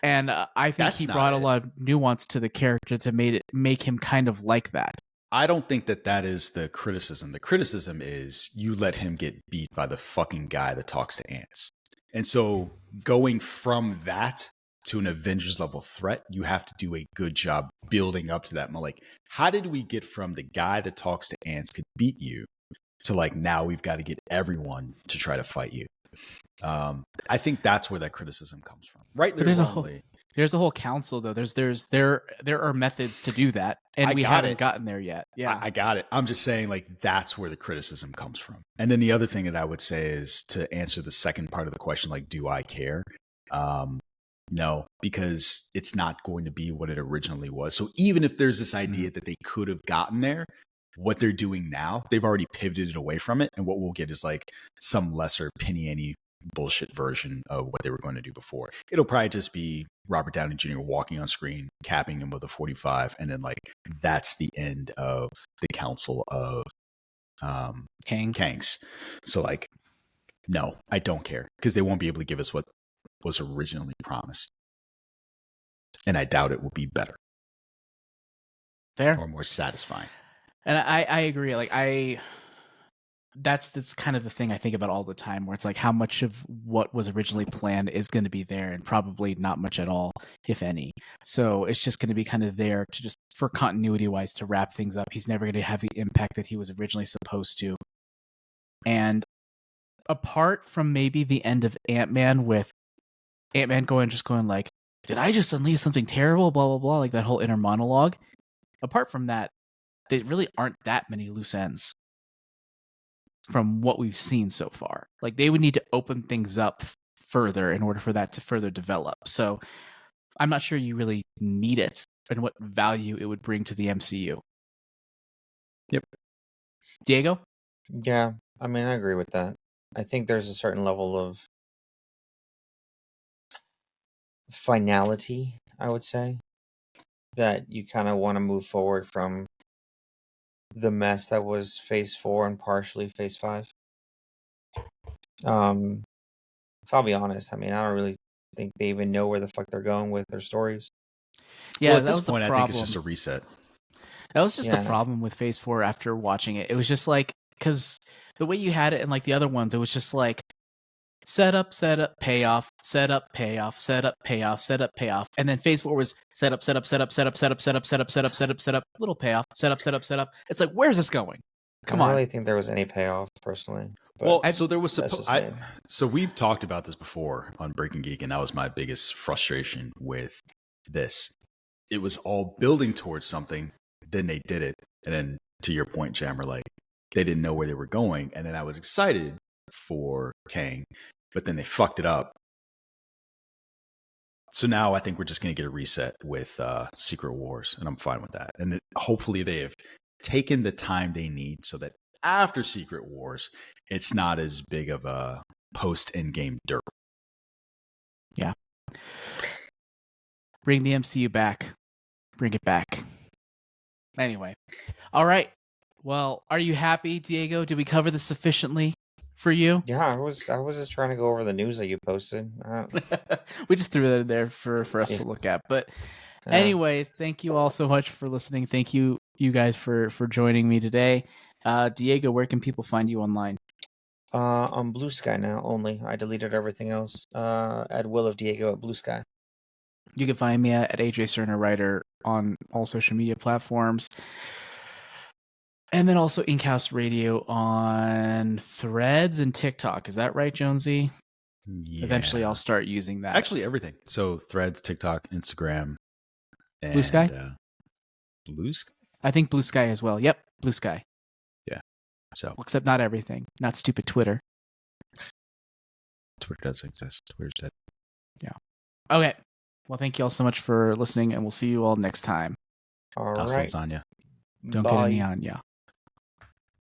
And I think That's he not brought a it. lot of nuance to the character to make him kind of like that. I don't think that is the criticism. The criticism is you let him get beat by the fucking guy that talks to ants. And so going from that to an Avengers level threat, you have to do a good job building up to that. Like, how did we get from the guy that talks to ants could beat you to like now we've got to get everyone to try to fight you? I think that's where that criticism comes from. Rightly or wrongly. There's a whole council though. There are methods to do that, and we haven't gotten there yet. Yeah, I got it. I'm just saying, like, that's where the criticism comes from. And then the other thing that I would say is to answer the second part of the question, like, do I care? No, because it's not going to be what it originally was. So even if there's this idea that they could have gotten there, what they're doing now, they've already pivoted away from it. And what we'll get is like some lesser penny bullshit version of what they were going to do before. It'll probably just be Robert Downey Jr. walking on screen, capping him with a 45, and then like that's the end of the Council of Kangs. So like, no, I don't care because they won't be able to give us what was originally promised, and I doubt it will be better, fair or more satisfying. And I agree. Like that's kind of the thing I think about all the time, where it's like how much of what was originally planned is going to be there, and probably not much at all, if any. So it's just going to be kind of there to just for continuity wise to wrap things up. He's never going to have the impact that he was originally supposed to. And apart from maybe the end of Ant-Man, with Ant-Man going like, did I just unleash something terrible? Blah blah blah, like that whole inner monologue. Apart from that, there really aren't that many loose ends from what we've seen so far. Like they would need to open things up further in order for that to further develop. So I'm not sure you really need it and what value it would bring to the MCU. Yep. Diego? Yeah, I mean, I agree with that. I think there's a certain level of finality, I would say, that you kind of want to move forward from the mess that was Phase 4 and partially Phase 5. So I'll be honest. I mean, I don't really think they even know where the fuck they're going with their stories. Yeah, well, at this point, I think it's just a reset. That was just the problem with Phase 4 after watching it. It was just like, because the way you had it in like the other ones, it was just like set up, payoff, set up, payoff, set up, payoff, set up, payoff. And then Phase 4 was set up, little payoff, set up. It's like, where's this going? Come on. I don't really think there was any payoff, personally. Well, so there was so we've talked about this before on Breaking Geek, and that was my biggest frustration with this. It was all building towards something. Then they did it. And then to your point, Jammer, like they didn't know where they were going. And then I was excited for Kang, but then they fucked it up. So now I think we're just going to get a reset with Secret Wars, and I'm fine with that. And hopefully they have taken the time they need so that after Secret Wars, it's not as big of a post-endgame derp. Yeah. Bring the MCU back. Bring it back. Anyway. All right. Well, are you happy, Diego? Did we cover this sufficiently for you? Yeah, I was just trying to go over the news that you posted. We just threw that in there for us to look at. But anyways, thank you all so much for listening. Thank you guys for joining me today. Diego, where can people find you online? On Blue Sky now only. I deleted everything else. At Will of Diego at Blue Sky. You can find me at AJ Cerner Writer on all social media platforms. And then also Inkhouse Radio on Threads and TikTok. Is that right, Jonesy? Yeah. Eventually I'll start using that. Actually, everything. So Threads, TikTok, Instagram, and Blue Sky? Blue Sky? I think Blue Sky as well. Yep, Blue Sky. Yeah. So well, except not everything. Not stupid Twitter. Twitter doesn't exist. Twitter's dead. Yeah. Okay. Well, thank you all so much for listening, and we'll see you all next time. All Hasta right. lasagna. Don't get any on ya.